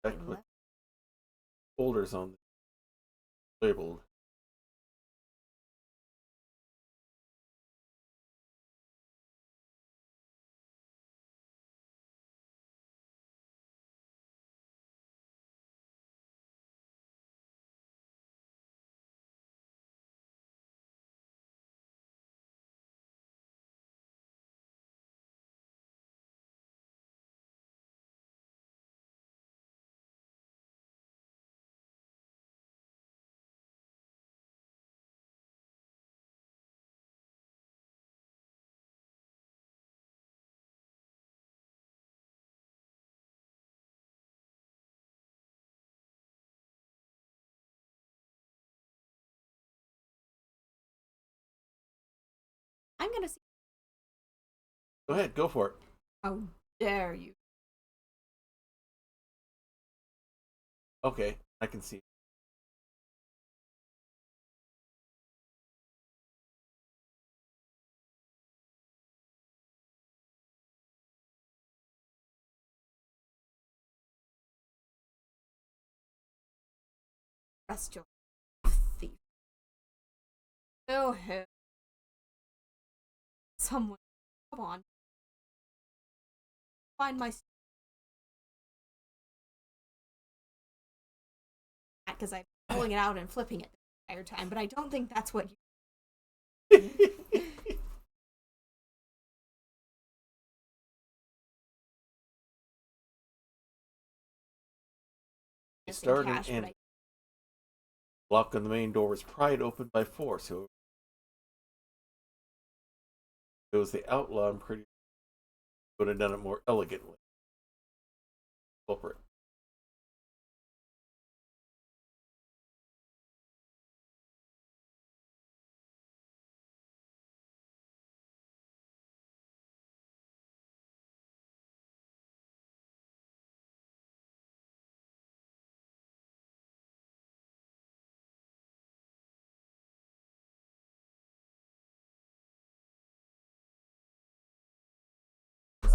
Exactly. Folders on labeled. I'm gonna see. Go ahead, go for it. How dare you? Okay, I can see. Rest your thief. Oh hell. Someone, come on. Find my. Because I'm pulling it out and flipping it the entire time, but I don't think that's what you. Starting cash, and but lock on the main door was pried open by force. So it was the outlaw. I'm pretty would have done it more elegantly. Culprit.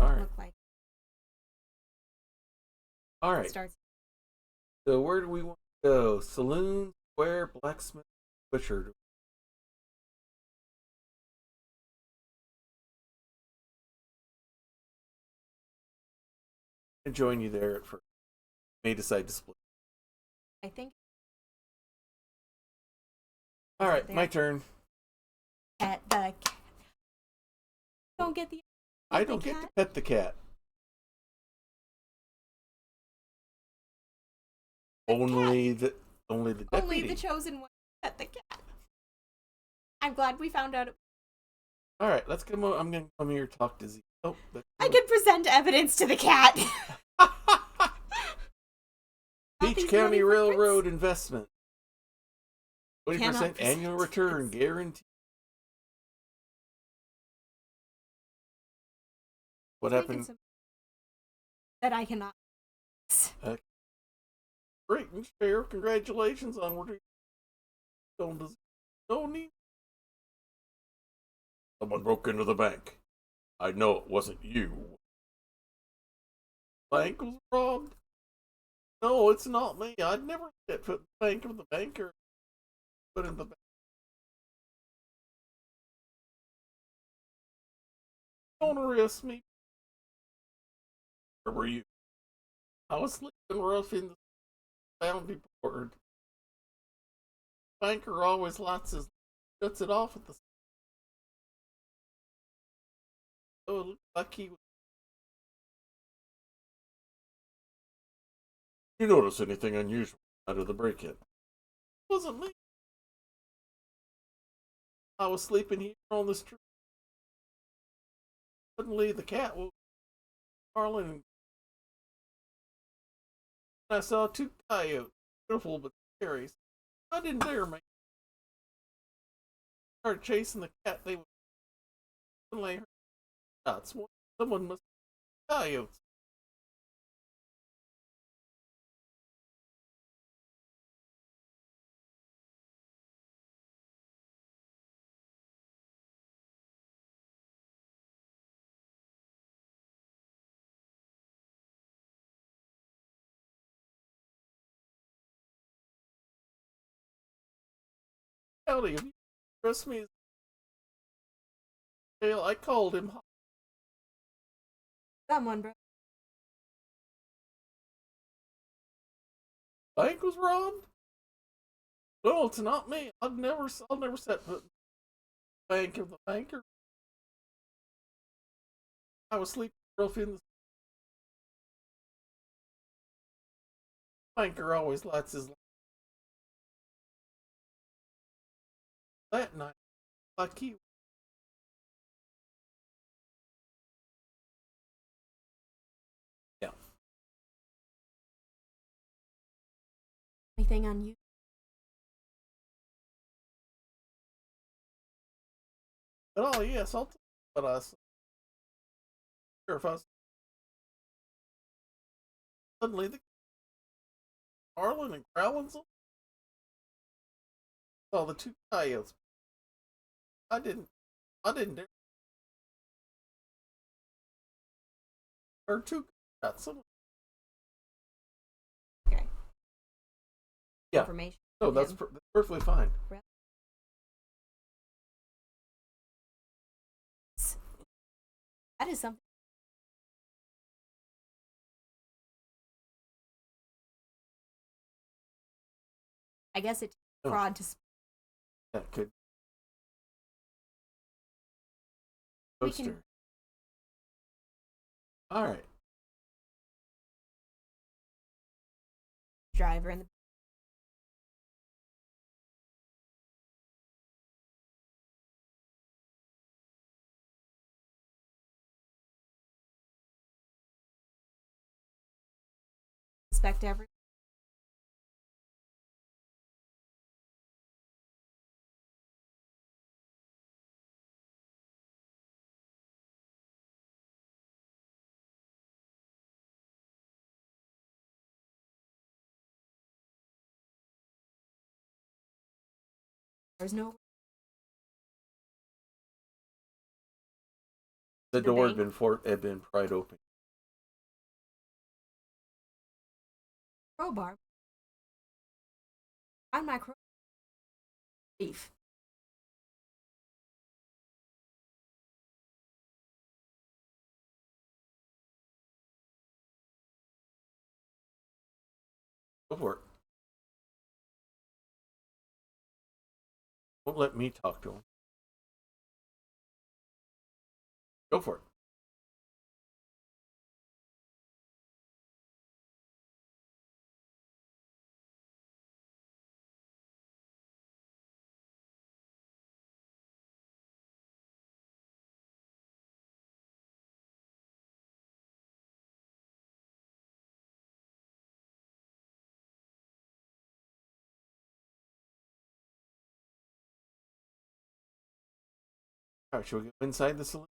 doesn't All right. look like All it right. starts. So where do we want to go? Saloon, square, blacksmith, butcher. I join you there at first. May decide to split. I think. All right, my turn. At the cat. Don't get the. I don't get to pet the cat. Only the deputy. Only the chosen one pet the cat. I'm glad we found out. All right, let's come. I'm going to come here to talk to Z. Oh, I can present evidence to the cat. Beach County Railroad investment. 20% annual return guarantee. What happened? That I cannot. Great, Sheriff. Congratulations on what you no need. Someone broke into the bank. I know it wasn't you. Bank was robbed. No, it's not me. I'd never get put in the bank of the banker. Put in the bank. Don't arrest me. Where were you? I was sleeping rough in the sounding board. Banker always shuts it off at the. So it looked like he was. You notice anything unusual out of the break-in? It wasn't me. I was sleeping here on the street. Suddenly the cat woke Carlin and I saw two coyotes, beautiful but scary. I didn't dare make. Started chasing the cat. They would suddenly heard shots. Someone must be coyotes. Howdy, if you trust me, I called him. Someone, bro. Bank was robbed. No, it's not me. I'll never set foot in the bank of the banker. I was sleeping rough in the banker. Always lights his light that night, like he. Yeah. Anything on you? But oh yes, I'll tell you what I saw. Sure, if I was suddenly the Arlen and growling saw the two coyotes. I didn't. I didn't dare. Or two got some. Okay. Yeah. Information. No, that's perfectly fine. That is something. I guess it's fraud to. That could. We can. All right. Driver in the. Inspect every. There's no. The door had been pried open. Crowbar. Find my crowbar. Thief. Go for it. Won't let me talk to him. Go for it. All right, shall we go inside the saloon?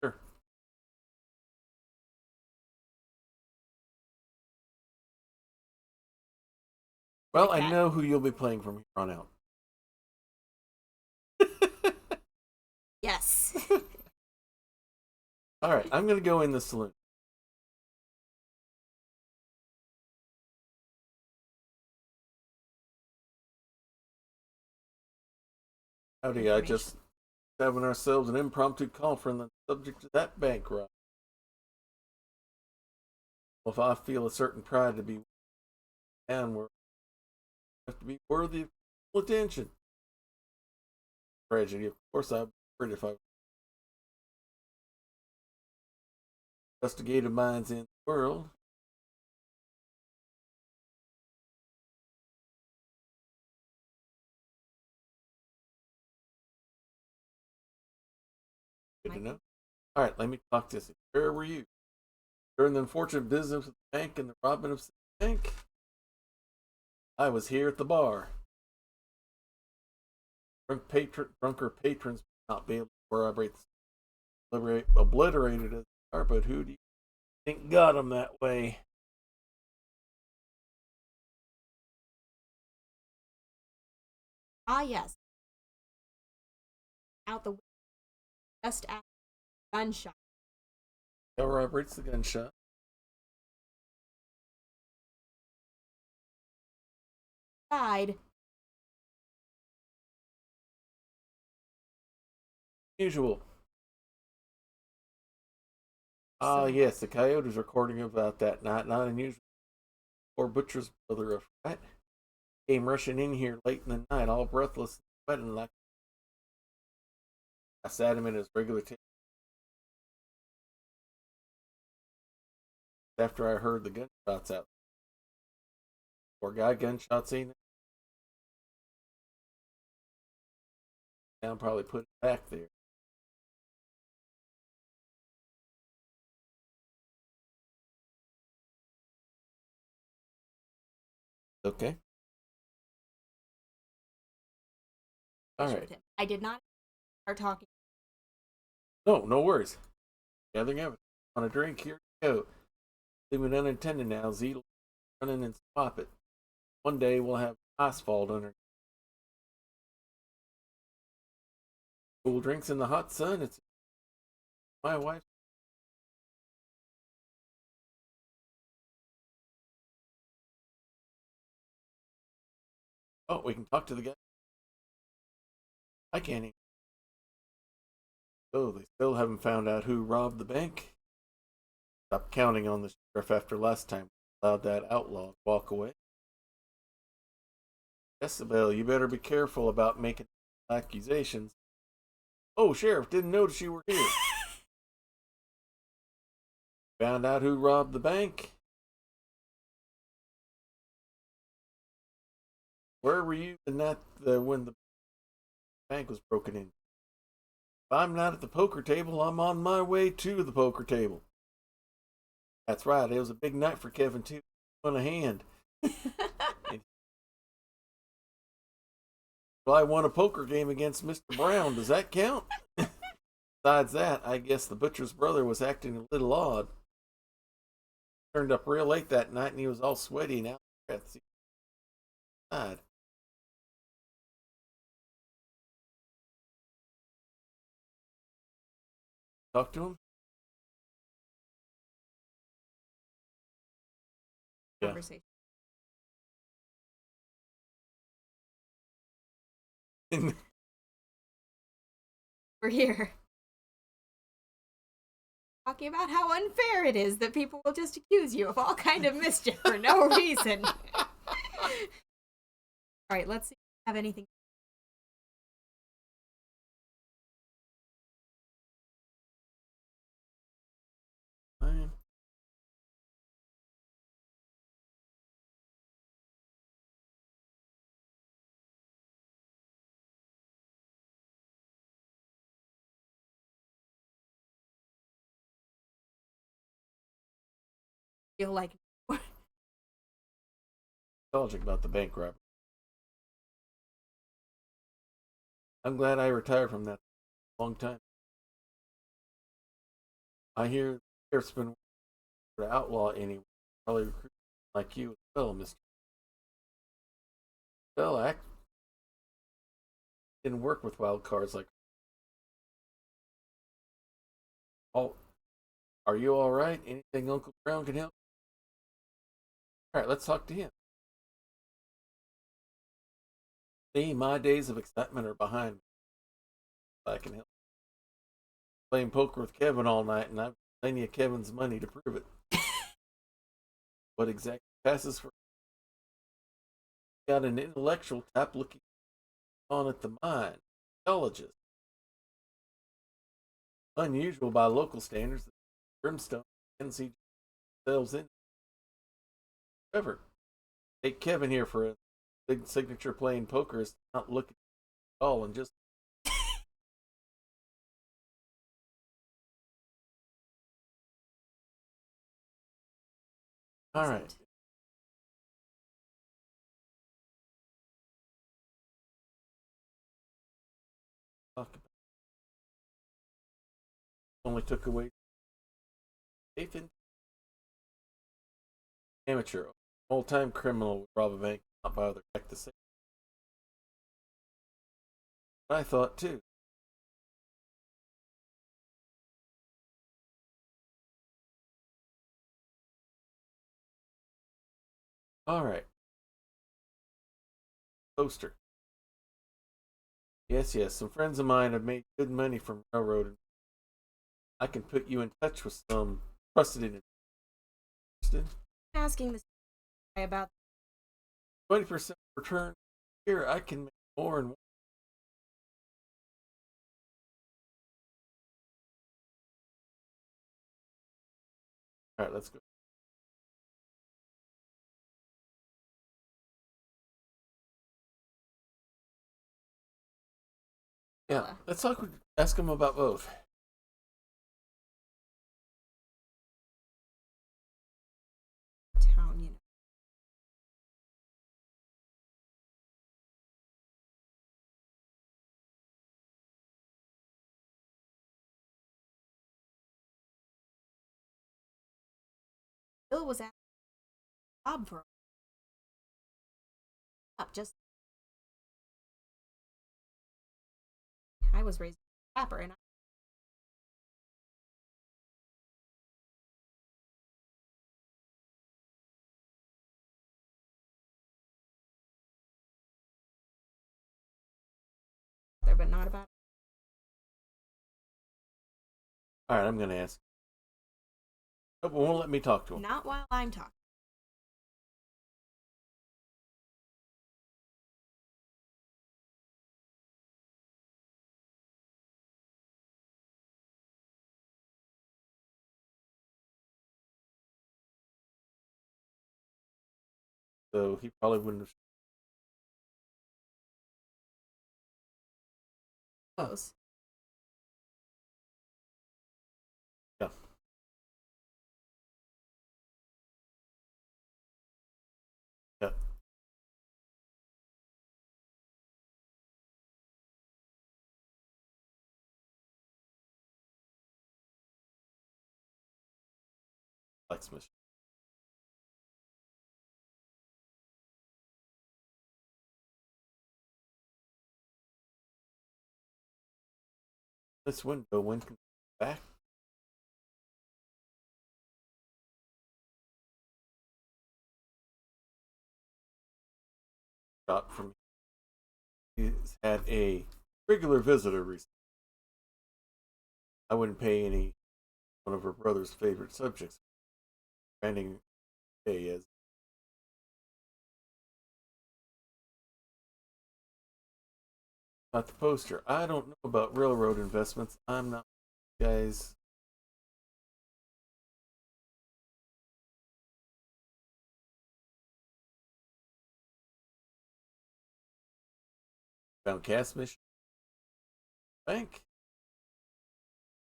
Sure. Well, Like I know who you'll be playing from here on out. Yes. All right, I'm going to go in the saloon. Howdy, I just having ourselves an impromptu conference on the subject of that bank robbery. Well, if I feel a certain pride to be down where I have to be worthy of full attention. Tragedy, of course, I'd be worried if I investigative minds in the world. Good to know. All right, let me talk this. Where were you during the unfortunate business of the bank and the robbing of the bank? I was here at the bar. Drunker patrons may not be able to corroborate, obliterated as they are, but who do you think got them that way? Ah, yes. Out the window, just after the gunshot. Corroborates the gunshot. Died. Usual. Ah, So, yes, the coyotes recording about that night. Not unusual. Poor butcher's brother, of right? Came rushing in here late in the night, all breathless and sweating like. I sat him in his regular table after I heard the gunshots out. Poor guy, gunshots ain't down, probably put it back there. Okay. All right. I did not start talking. No, no worries. Gathering evidence. On a drink, here we go. Leave it unintended now. Z running and swap it. One day we'll have asphalt under. Cool drinks in the hot sun. It's my wife. Oh, we can talk to the guy. I can't even. Oh, they still haven't found out who robbed the bank. Stop counting on the sheriff after last time we allowed that outlaw to walk away. Isabel, you better be careful about making accusations. Oh, sheriff, didn't notice you were here. Found out who robbed the bank? Where were you when the bank was broken in? If I'm not at the poker table, I'm on my way to the poker table. That's right, it was a big night for Kevin too. On a hand. Well, I won a poker game against Mr. Brown. Does that count? Besides that, I guess the butcher's brother was acting a little odd. Turned up real late that night and he was all sweaty and out of breath. Talk to him? Conversation. Yeah. We're here. Talking about how unfair it is that people will just accuse you of all kind of mischief for no reason. Alright, let's see if we have anything. Fine. Feel like Nostalgic about the bank robbery. I'm glad I retired from that a long time. I hear there's been to outlaw anyone. Probably recruit like you as well, Mr. Well, I didn't work with wild cards like. Oh, are you all right? Anything Uncle Brown can help? All right, let's talk to him. See, my days of excitement are behind me. I can help. Playing poker with Kevin all night, and I'm paying you Kevin's money to prove it. What exactly passes for? Got an intellectual type looking on at the mind. Psychologist. Unusual by local standards. Brimstone can see themselves in. However, take Kevin here for a big signature playing poker is not looking at all and just. All right. Talk about only took away Nathan. Amateur. Old time criminal would rob a bank, not bother back the same. I thought too. All right. Poster. Yes, yes. Some friends of mine have made good money from railroading. I can put you in touch with some trusted in interested. Asking this guy about 20% return here. I can make more and more. All right, let's go. Yeah, let's talk. Ask him about both. town, you know. Bill was at a job for up just I was raised a rapper and I there but not about All right, I'm going to ask. Oh, but won't let me talk to him. not while I'm talking. So he probably wouldn't have. Close. Yeah. Yeah. Flex mission. This window, when can back? Shot from. He's had a regular visitor recently. I wouldn't pay any one of her brother's favorite subjects. Branding A as not the poster. I don't know about railroad investments. I'm not guys. Found cast mission bank.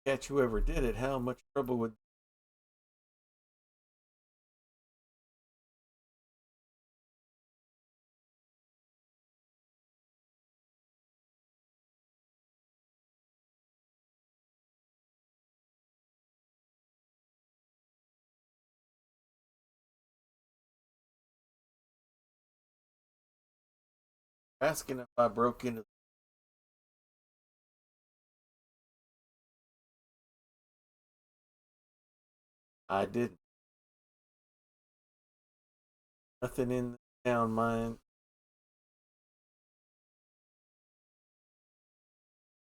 Catch whoever did it. How much trouble would asking if I broke into? I didn't. Nothing in the town, mine.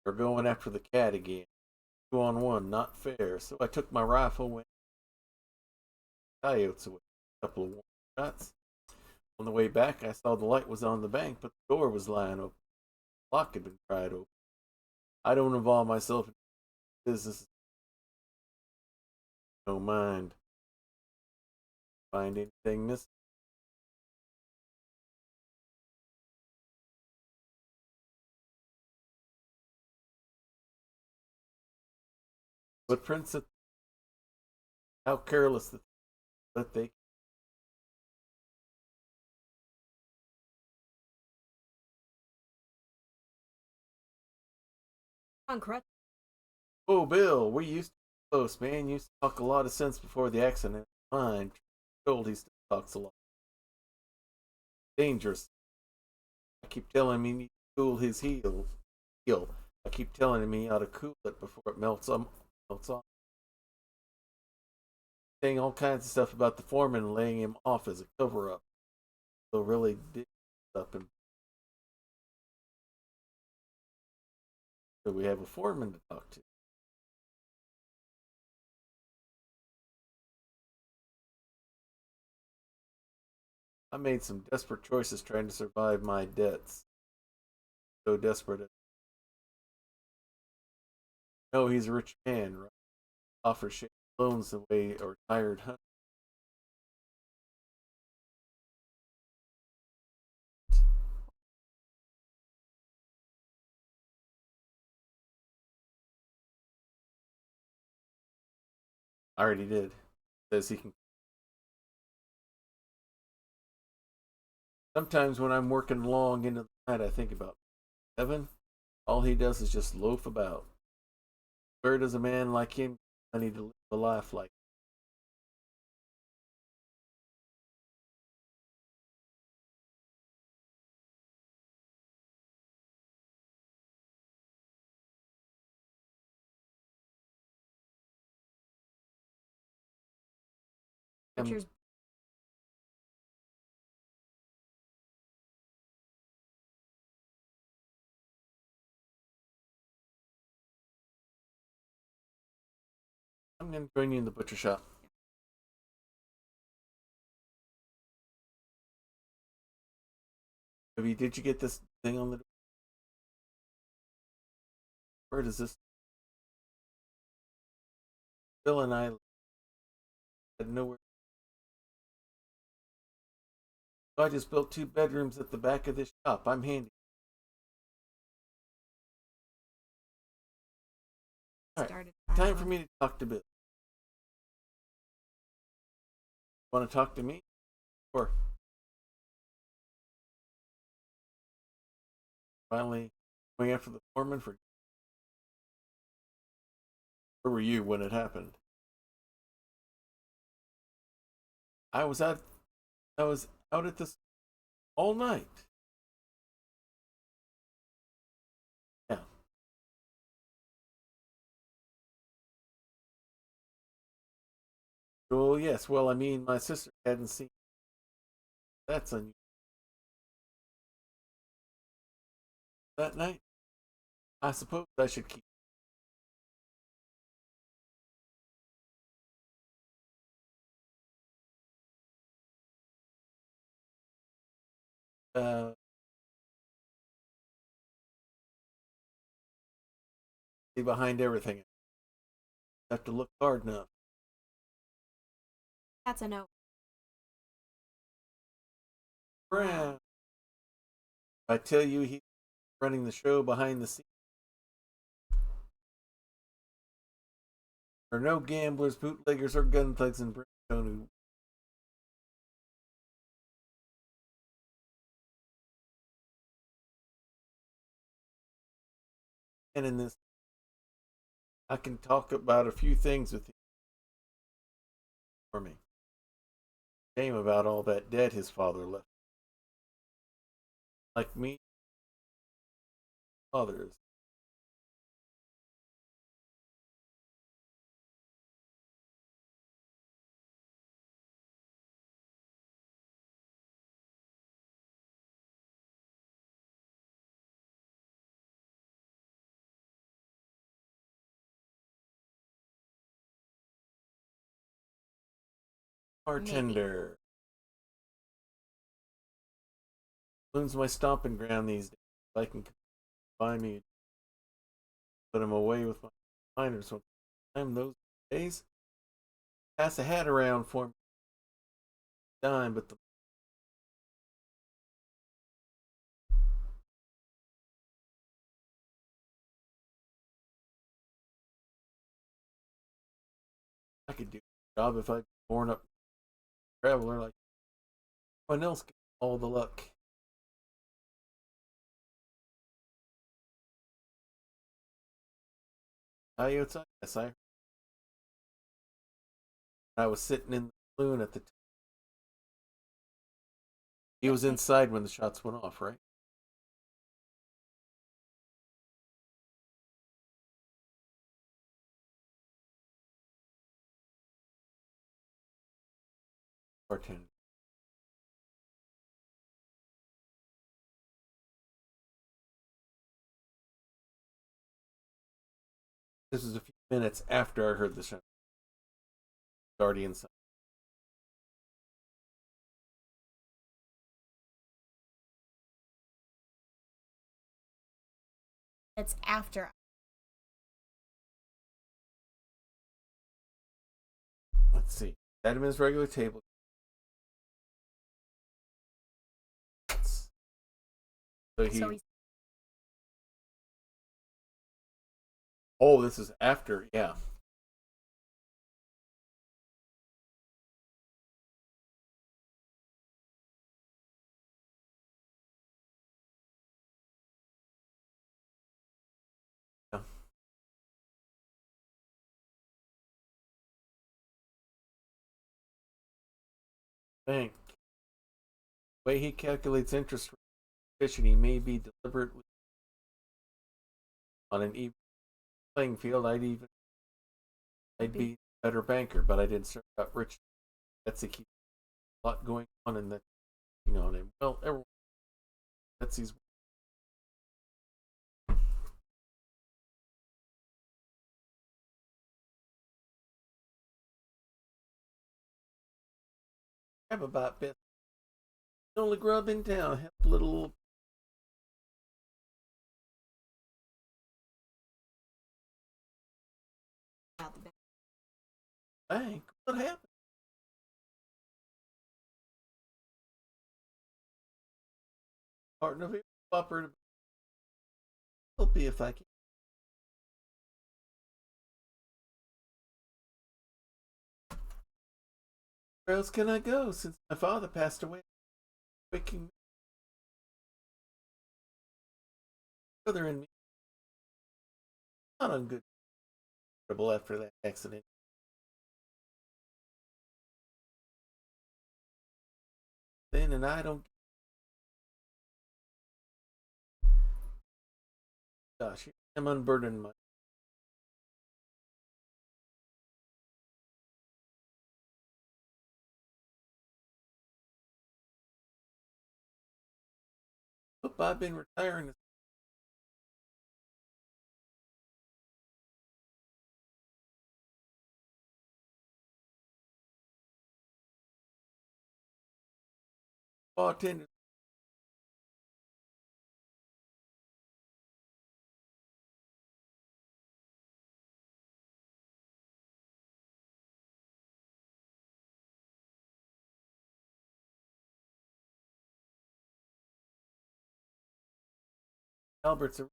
They're going after the cat again. 2-on-1, not fair. So I took my rifle, went coyotes away. A couple of warm shots. On the way back, I saw the light was on the bank, but the door was lying open. The lock had been pried open. I don't involve myself in business. No mind. Find anything missing? Footprints? How careless that they. On crutch. Oh, Bill, we used to be close, man. You used to talk a lot of sense before the accident. Mine. Told he still talks a lot. Dangerous. I keep telling him he needs to cool his heel. I keep telling him he ought to cool it before it melts off. Saying all kinds of stuff about the foreman and laying him off as a cover up. So really dig up and so we have a foreman to talk to. I made some desperate choices trying to survive my debts. So desperate. No, he's a rich man, right? Offers shit loans the way a retired hunter. I already did. Says he can. Sometimes when I'm working long into the night, I think about Evan. All he does is just loaf about. Where does a man like him get money to live a life like? I'm, Butcher's. I'm going to join you in the butcher shop. Did you get this thing on the door? Where does this? Bill and I had nowhere. So I just built 2 bedrooms at the back of this shop. I'm handy. All right, Started. time for me to talk to Bill. Want to talk to me? Or finally going after the foreman for. Where were you when it happened? I was out. I was out at this all night. Yeah. Well, yes. Well, I mean, my sister hadn't seen. That's unusual. That night, I suppose I should keep. Uh, See behind everything. Have to look hard enough. That's a no. Brown. I tell you, he's running the show behind the scenes. There are no gamblers, bootleggers, or gun thugs in Brimstone. And in this, I can talk about a few things with you for me. Shame about all that debt his father left. Like me, others. Bartender. Saloon's my stomping ground these days. If I can buy me, put him away with my miners. So time those days, pass a hat around for me. Dime, but the I could do a job if I'd born up traveler like anyone else. Get all the luck. Coyotes, I guess I was sitting in the saloon at the time. He was inside when the shots went off, right? Bartender. This is a few minutes after I heard the shot. Already inside. It's after. Let's see. Set him his regular table. So he. So he's Oh, this is after. Yeah. Yeah. Bank. The way he calculates interest rate, he may be deliberately on an even playing field. I'd be a better banker, but I didn't start out rich. That's a key. A lot going on in that. And well, everyone. That's his. Have about best. Only grub in town. Have a little. out the back. Bank. What happened? Partner of it. Cooperative. Help me if I can. Where else can I go since my father passed away? Waking brother and me. Not on good trouble after that accident. Then and I don't. Gosh, I'm unburdened. My hope I've been retiring. Bartender. Albert's a.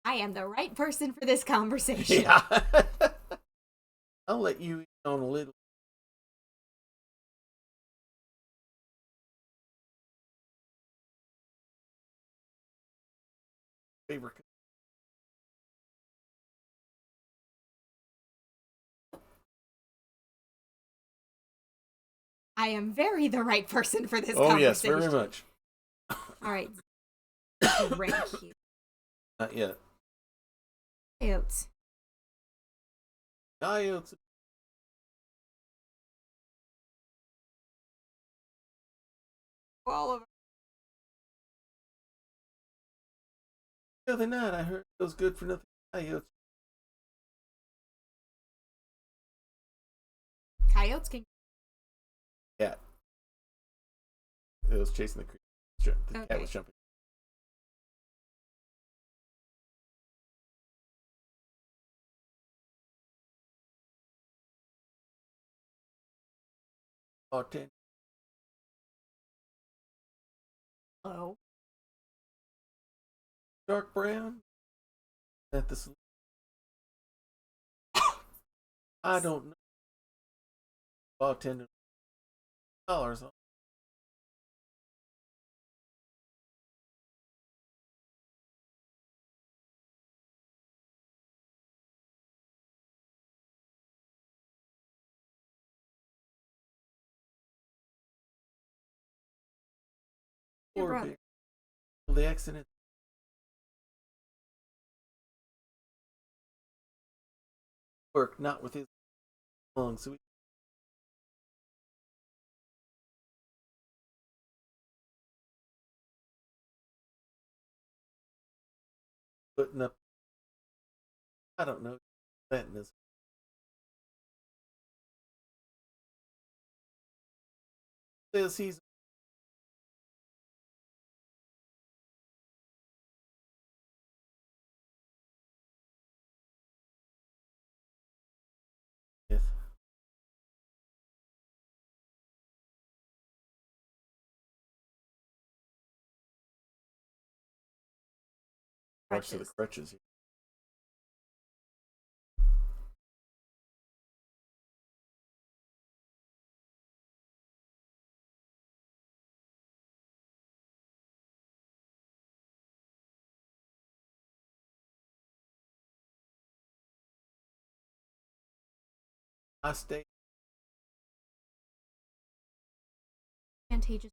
I am the right person for this conversation. Yeah. I'll let you in on a little favor. I am very the right person for this Oh yes, conversation. very much. All right. Drink here. Not yet. Coyotes. Coyotes. All over. The other night I heard those good for nothing coyotes. coyotes can. Cat. It was chasing the creature. The cat was jumping. Oh, 10. Hello. Dark brown. At the I don't know. About $10. Your Poor brother. bear. Well, the accident worked not with his lungs, so he putting up. I don't know. Letting his says he's myth. March to the crutches. I stay. Advantageous.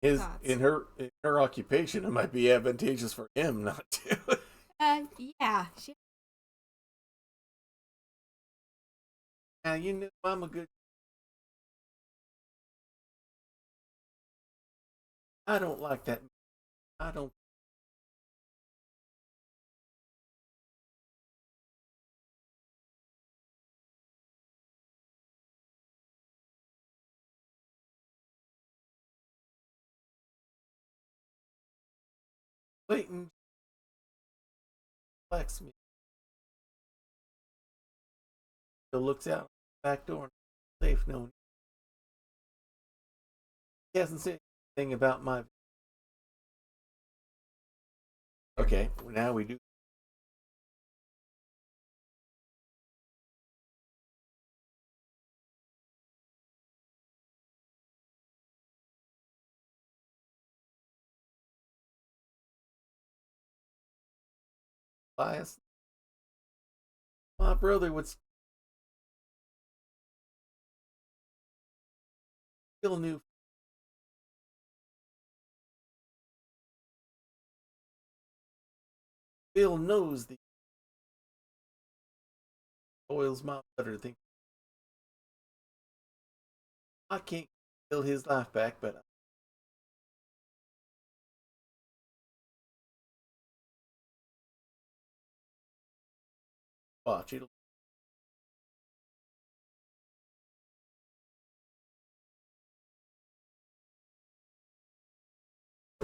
His Thoughts. in her occupation, it might be advantageous for him not to. Yeah. Now you know I'm a good. I don't like that. I don't. Clayton flex me. He looks out the back door. Safe, no. He hasn't said anything about my. Okay, now we do. Bias. My brother would still new. Bill knows the oil's my better thing. I can't kill his life back, but watch it'll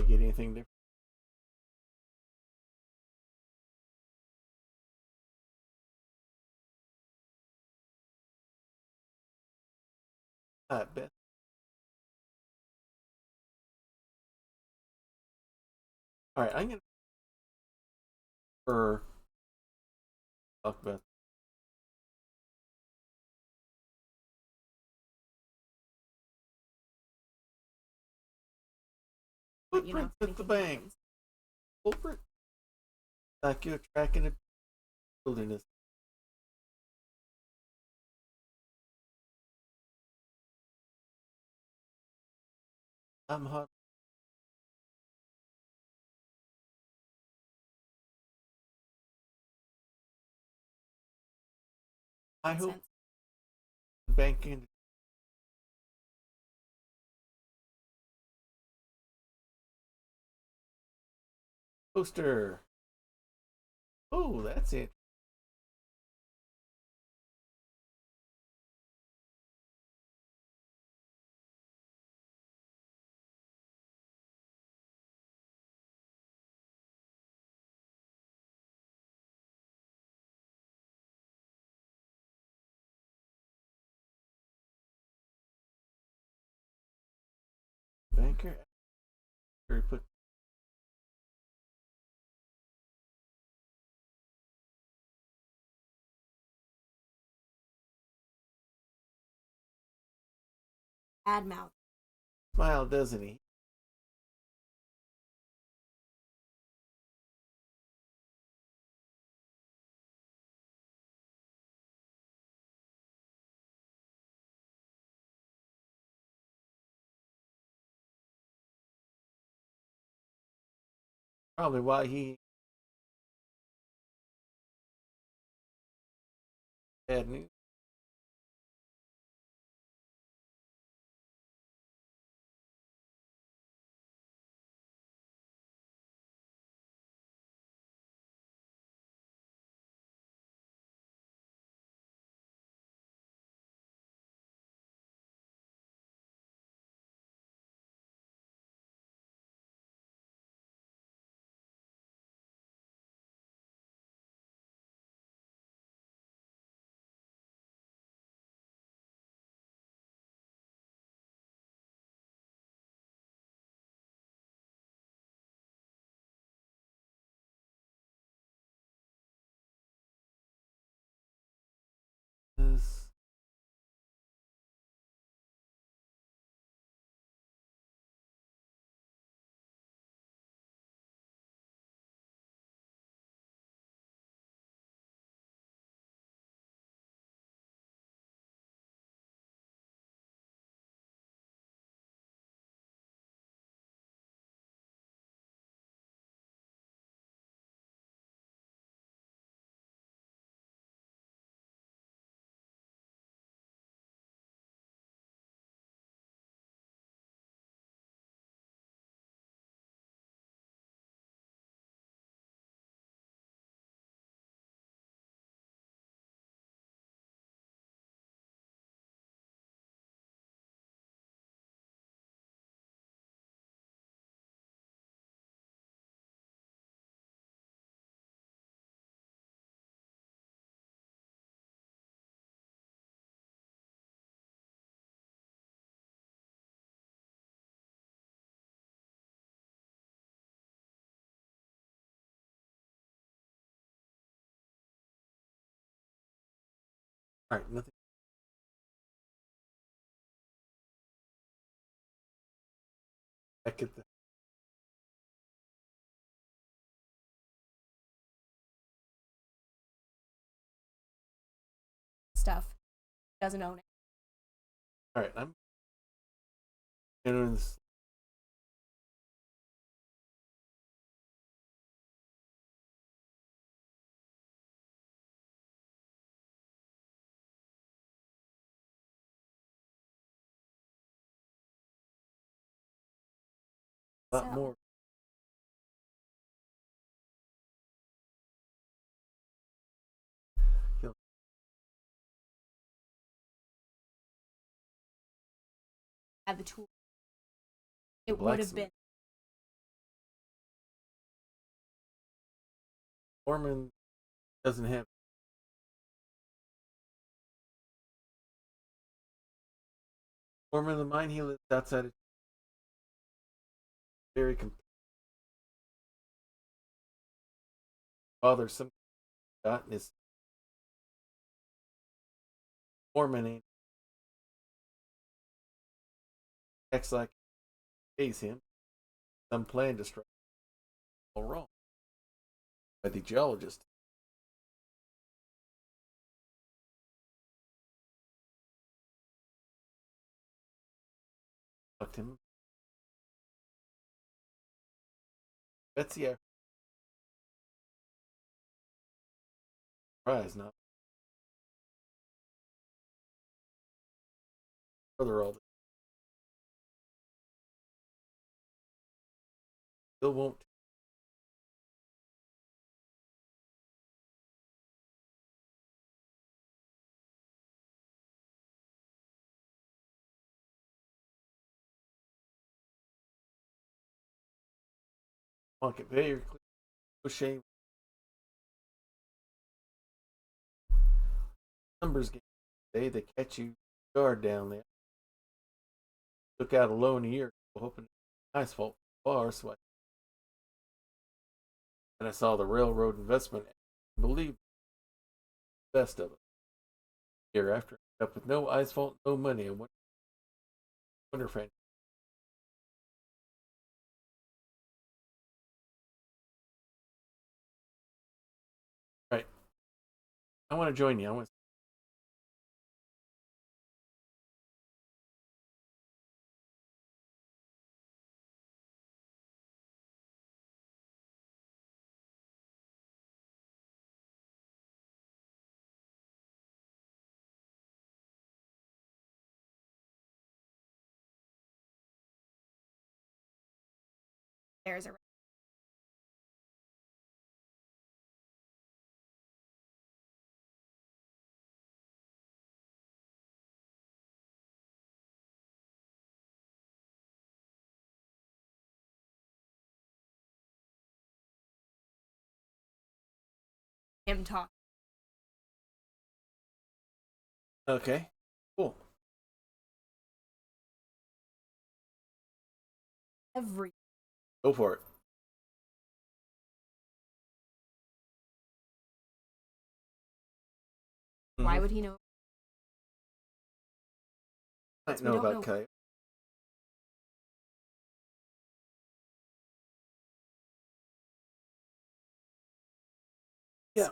get anything different. I bet. All right, I'm gonna for talk about footprints at the bank. Culprit, like you're tracking a wilderness. I'm hot. I hope the bank in poster. Oh, that's it. quicker. Very quick. Bad mouth. Smile, doesn't he? Probably why he had news. All right, nothing. Back at the Stuff. Doesn't own it. all right. I'm entering this. A lot So, more. He'll had the tool. It would have been. Foreman doesn't have. Foreman, the mine he lives outside of very father. Some gotten his Foreman ain't acts like pays him. Some plan to strike all wrong by the geologist. Fucked him. Betsy, I surprised not brother all this. Still won't want it very clear. No shame. Numbers game. They catch you guard down there. Took out a loan a year, hoping asphalt bar, so I saw the railroad investment. I believe the best of it. Year after, ended up with no asphalt, no money. I wonder if I. Right, I want to join you. I want. There's a him talk Okay, cool. every. Go for it. Why Mm-hmm. would he know? I We know don't about know. coyote. Yeah,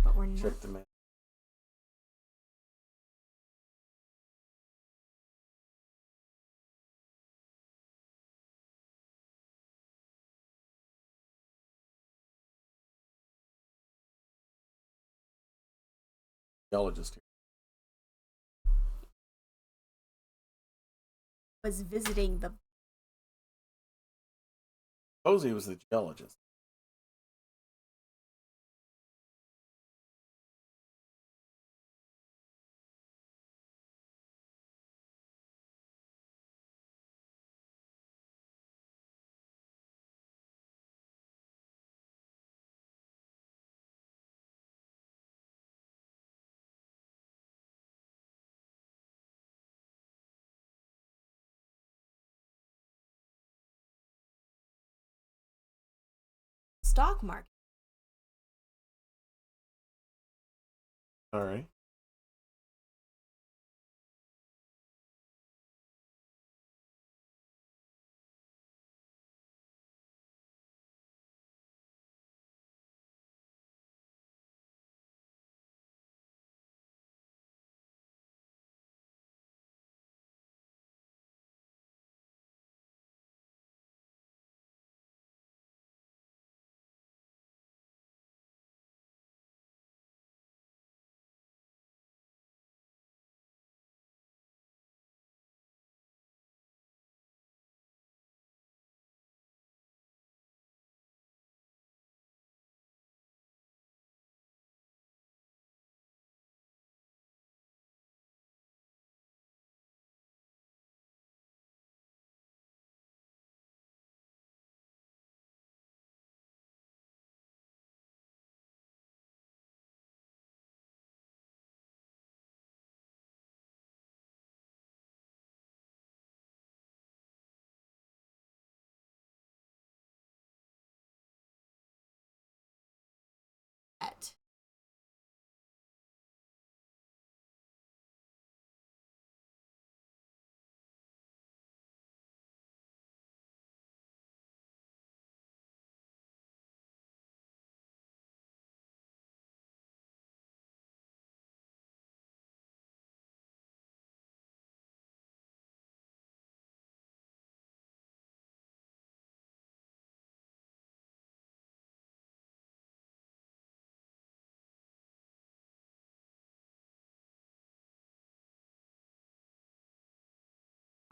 But we're not. check the map. Geologist here. Was visiting the. Posey was the geologist. Stock market. All right.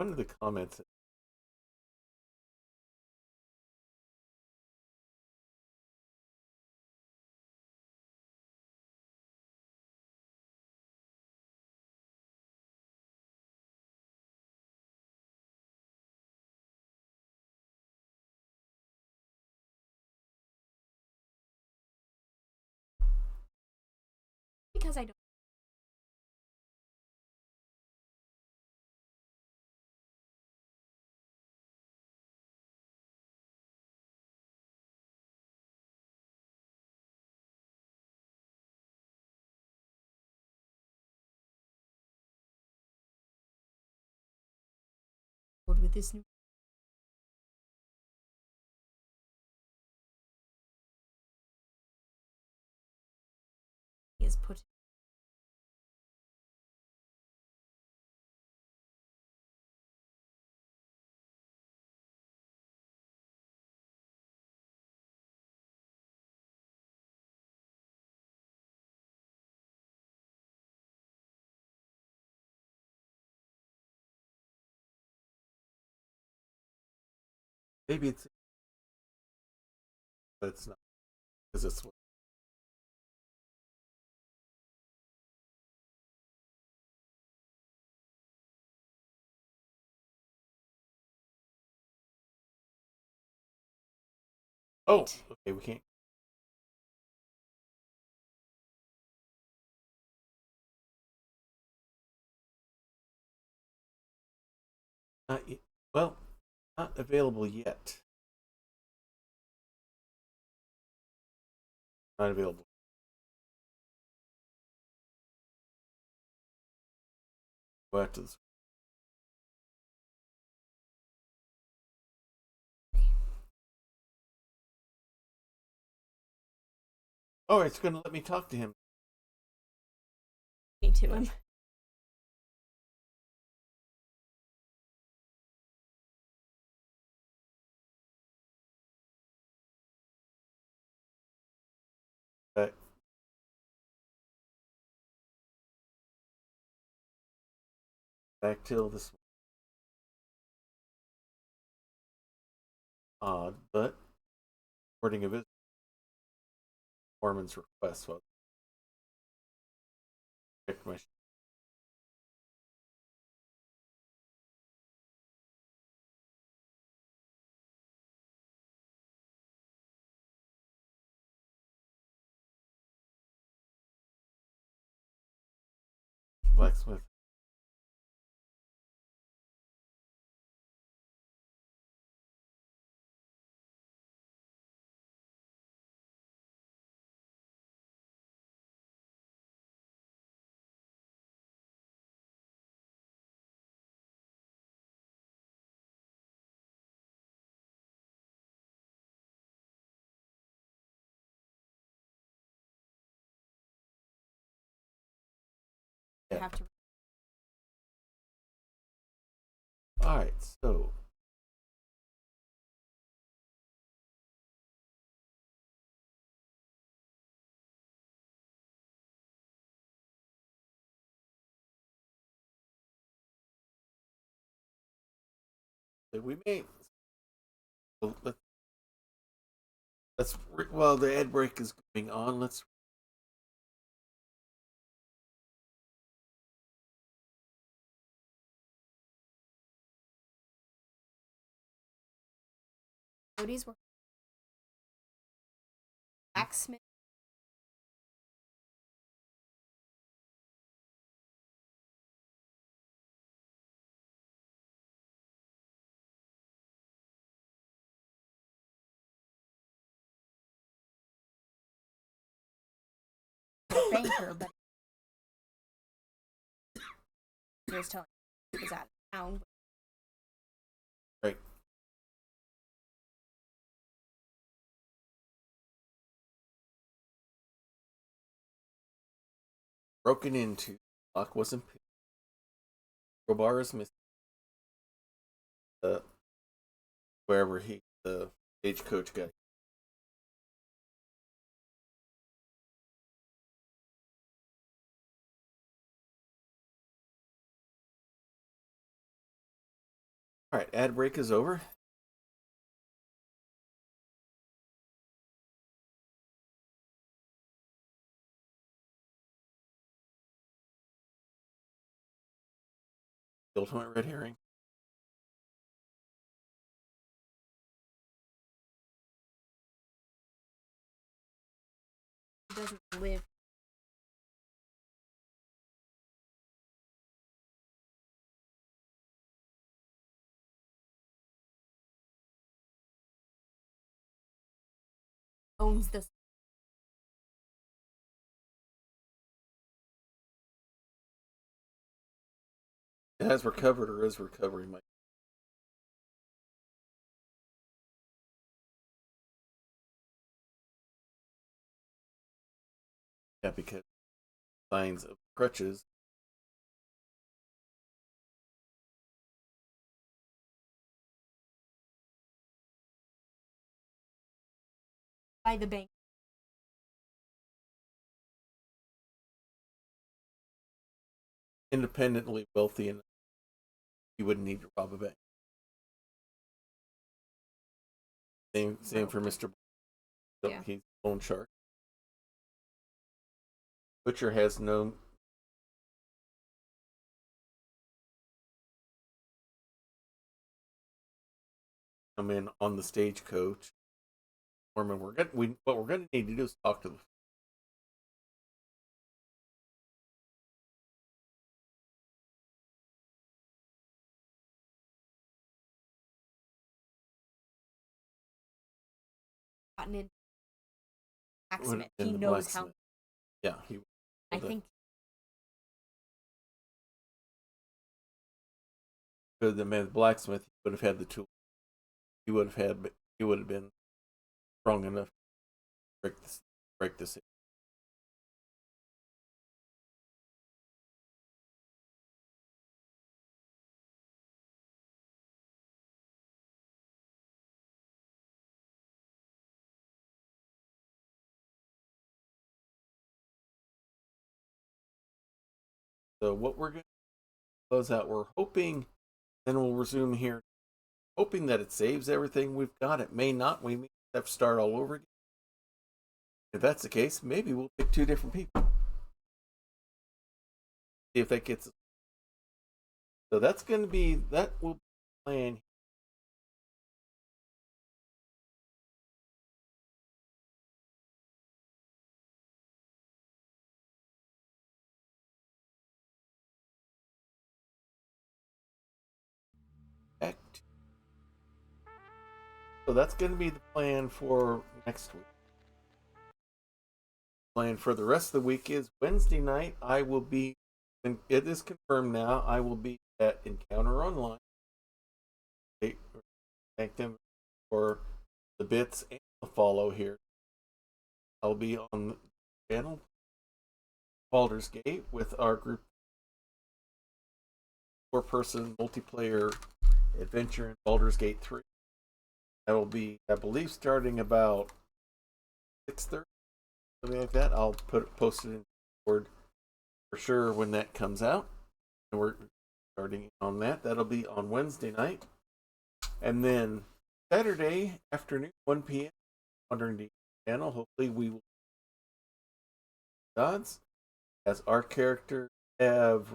one of the comments. Because I don't. With this new is put. Maybe it's, but it's not because it's. Oh, okay. We can't. Not yet. Well, not available yet. Not available. Go out to this. Oh, it's going to let me talk to him. To him. Back, back till this. Odd, but according to his performance request, well, check my. Blacksmith. Yeah. Have to. All right, so we may. Let's. Well, the ad break is going on. Let's. Cody's were blacksmith. Banker, but he was telling me he was out of town. Right. Broken into. Lock wasn't picked. Crowbar is missing. Wherever the stagecoach guy. All right, ad break is over. The ultimate red herring. He doesn't live. Owns this. It has recovered or is recovering. Yeah, because signs of crutches. By the bank. Independently wealthy, and he wouldn't need to rob a bank. Same for Mr. Yeah. He's a loan shark. Butcher has no. Come in on the stagecoach. Foreman, what we're gonna need to do is talk to the. Gotten in. Blacksmith. He knows how. Yeah, he. I think. Because the man blacksmith, he would have had the tool. He would have had. He would have been strong enough to break this. So what we're going to close out, we're hoping, then we'll resume here, hoping that it saves everything we've got. It may not. We may have to start all over again. If that's the case, maybe we'll pick two different people. See if that gets. So that will be plan. Act. So that's going to be the plan for next week. Plan for the rest of the week is Wednesday night. I will be, and it is confirmed now, I will be at Encounter Online. Thank them for the bits and the follow here. I'll be on the channel Baldur's Gate with our group 4-person multiplayer adventure in Baldur's Gate 3. That will be, I believe, starting about 6:30, something like that. I'll post it in Discord for sure when that comes out. And we're starting on that. That'll be on Wednesday night. And then Saturday afternoon, 1 p.m. Wandering the channel. Hopefully we will gods as our characters have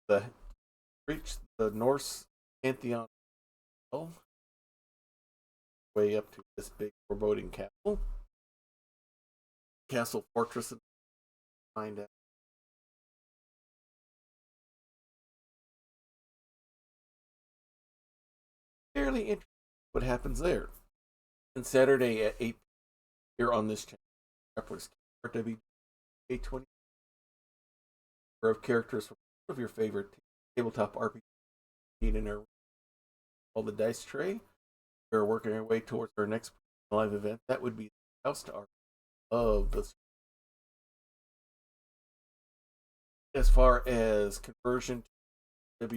the Norse pantheon way up to this big foreboding castle fortress, and find out fairly interesting what happens there. And Saturday at 8 here on this channel, RW 820 of characters from one of your favorite tabletop RPG in our all the dice tray. We're working our way towards our next live event. That would be the House to Art of the. As far as conversion to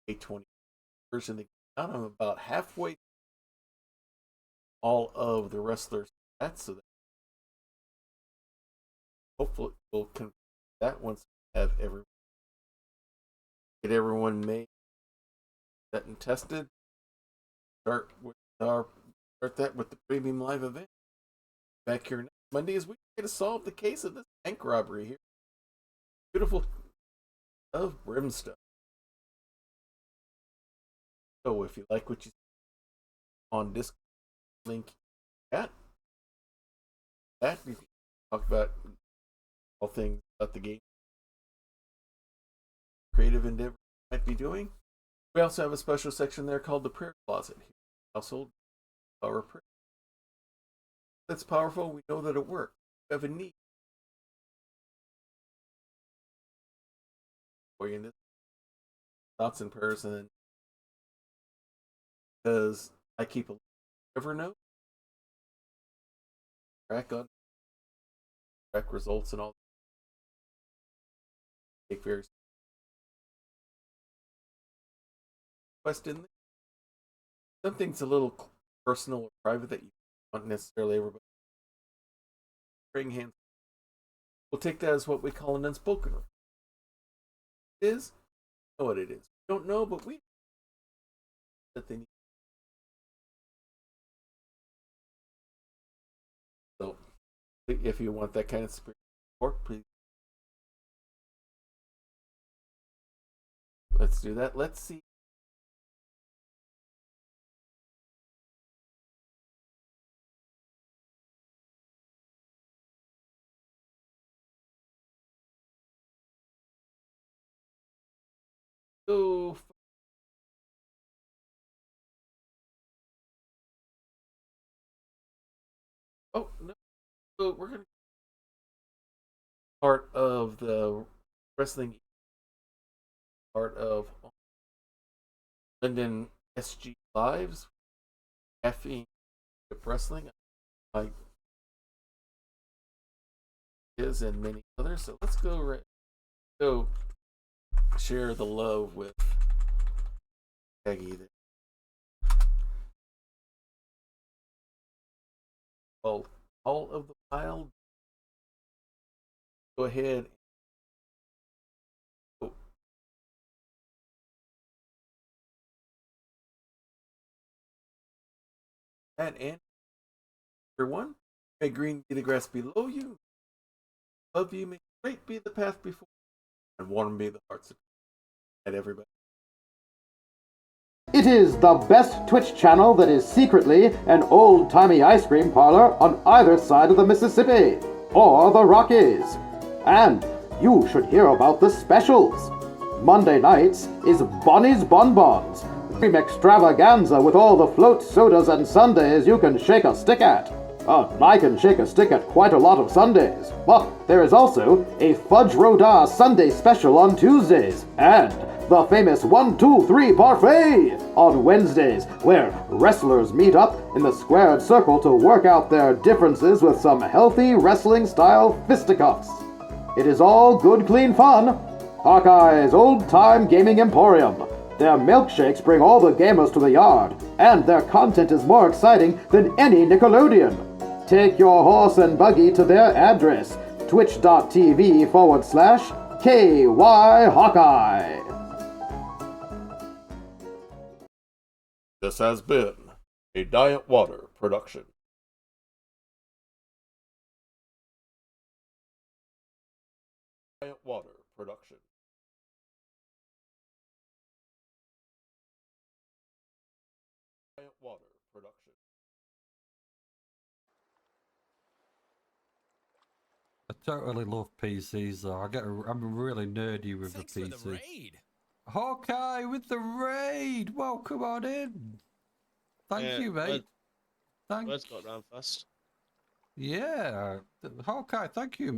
W820 version, I'm about halfway all of the wrestlers. That's so that hopefully we'll convert that once we have get everyone made set and tested. Start that with the premium live event. Back here next Monday as we try to solve the case of this bank robbery here. Beautiful of Brimstone. So if you like what you see on Discord, link at that you can talk about all things about the game, creative endeavor you might be doing. We also have a special section there called the Prayer Closet. Household Power Prayer. That's powerful. We know that it works. We have a need for you in this thoughts and prayers, and then because I keep a Evernote, track results and all. Take very question. Something's a little personal or private that you don't necessarily everybody bring hands. We'll take that as what we call an unspoken request. It is, know what it is. We don't know, but we know that they need. So, if you want that kind of support, please. Let's do that. Let's see. So, oh no. So we're gonna part of the wrestling part of London SG Lives, caffeine wrestling, like is and many others. So let's go share the love with Peggy. All of the wild. Go ahead. And everyone, may green be the grass below you. Above you, may straight be the path before you, and warm be the hearts of everybody. It is the best Twitch channel that is secretly an old-timey ice cream parlor on either side of the Mississippi or the Rockies. And you should hear about the specials. Monday nights is Bonnie's Bonbons, cream extravaganza with all the float sodas and sundaes you can shake a stick at. I can shake a stick at quite a lot of Sundays, but there is also a Fudge Rodin Sunday special on Tuesdays, and the famous 1, 2, 3 parfait on Wednesdays, where wrestlers meet up in the squared circle to work out their differences with some healthy wrestling-style fisticuffs. It is all good, clean fun. Hawkeye's old-time gaming emporium. Their milkshakes bring all the gamers to the yard, and their content is more exciting than any Nickelodeon. Take your horse and buggy to their address, twitch.tv/KY Hawkeye. This has been a Diet Water production. Diet Water production. Diet Water production. I totally love PCs though. I'm really nerdy with Thanks the PC. for the raid. Hawkeye with the raid! Welcome on in. Thank you, mate. Words got round fast. Yeah. Hawkeye, thank you, mate.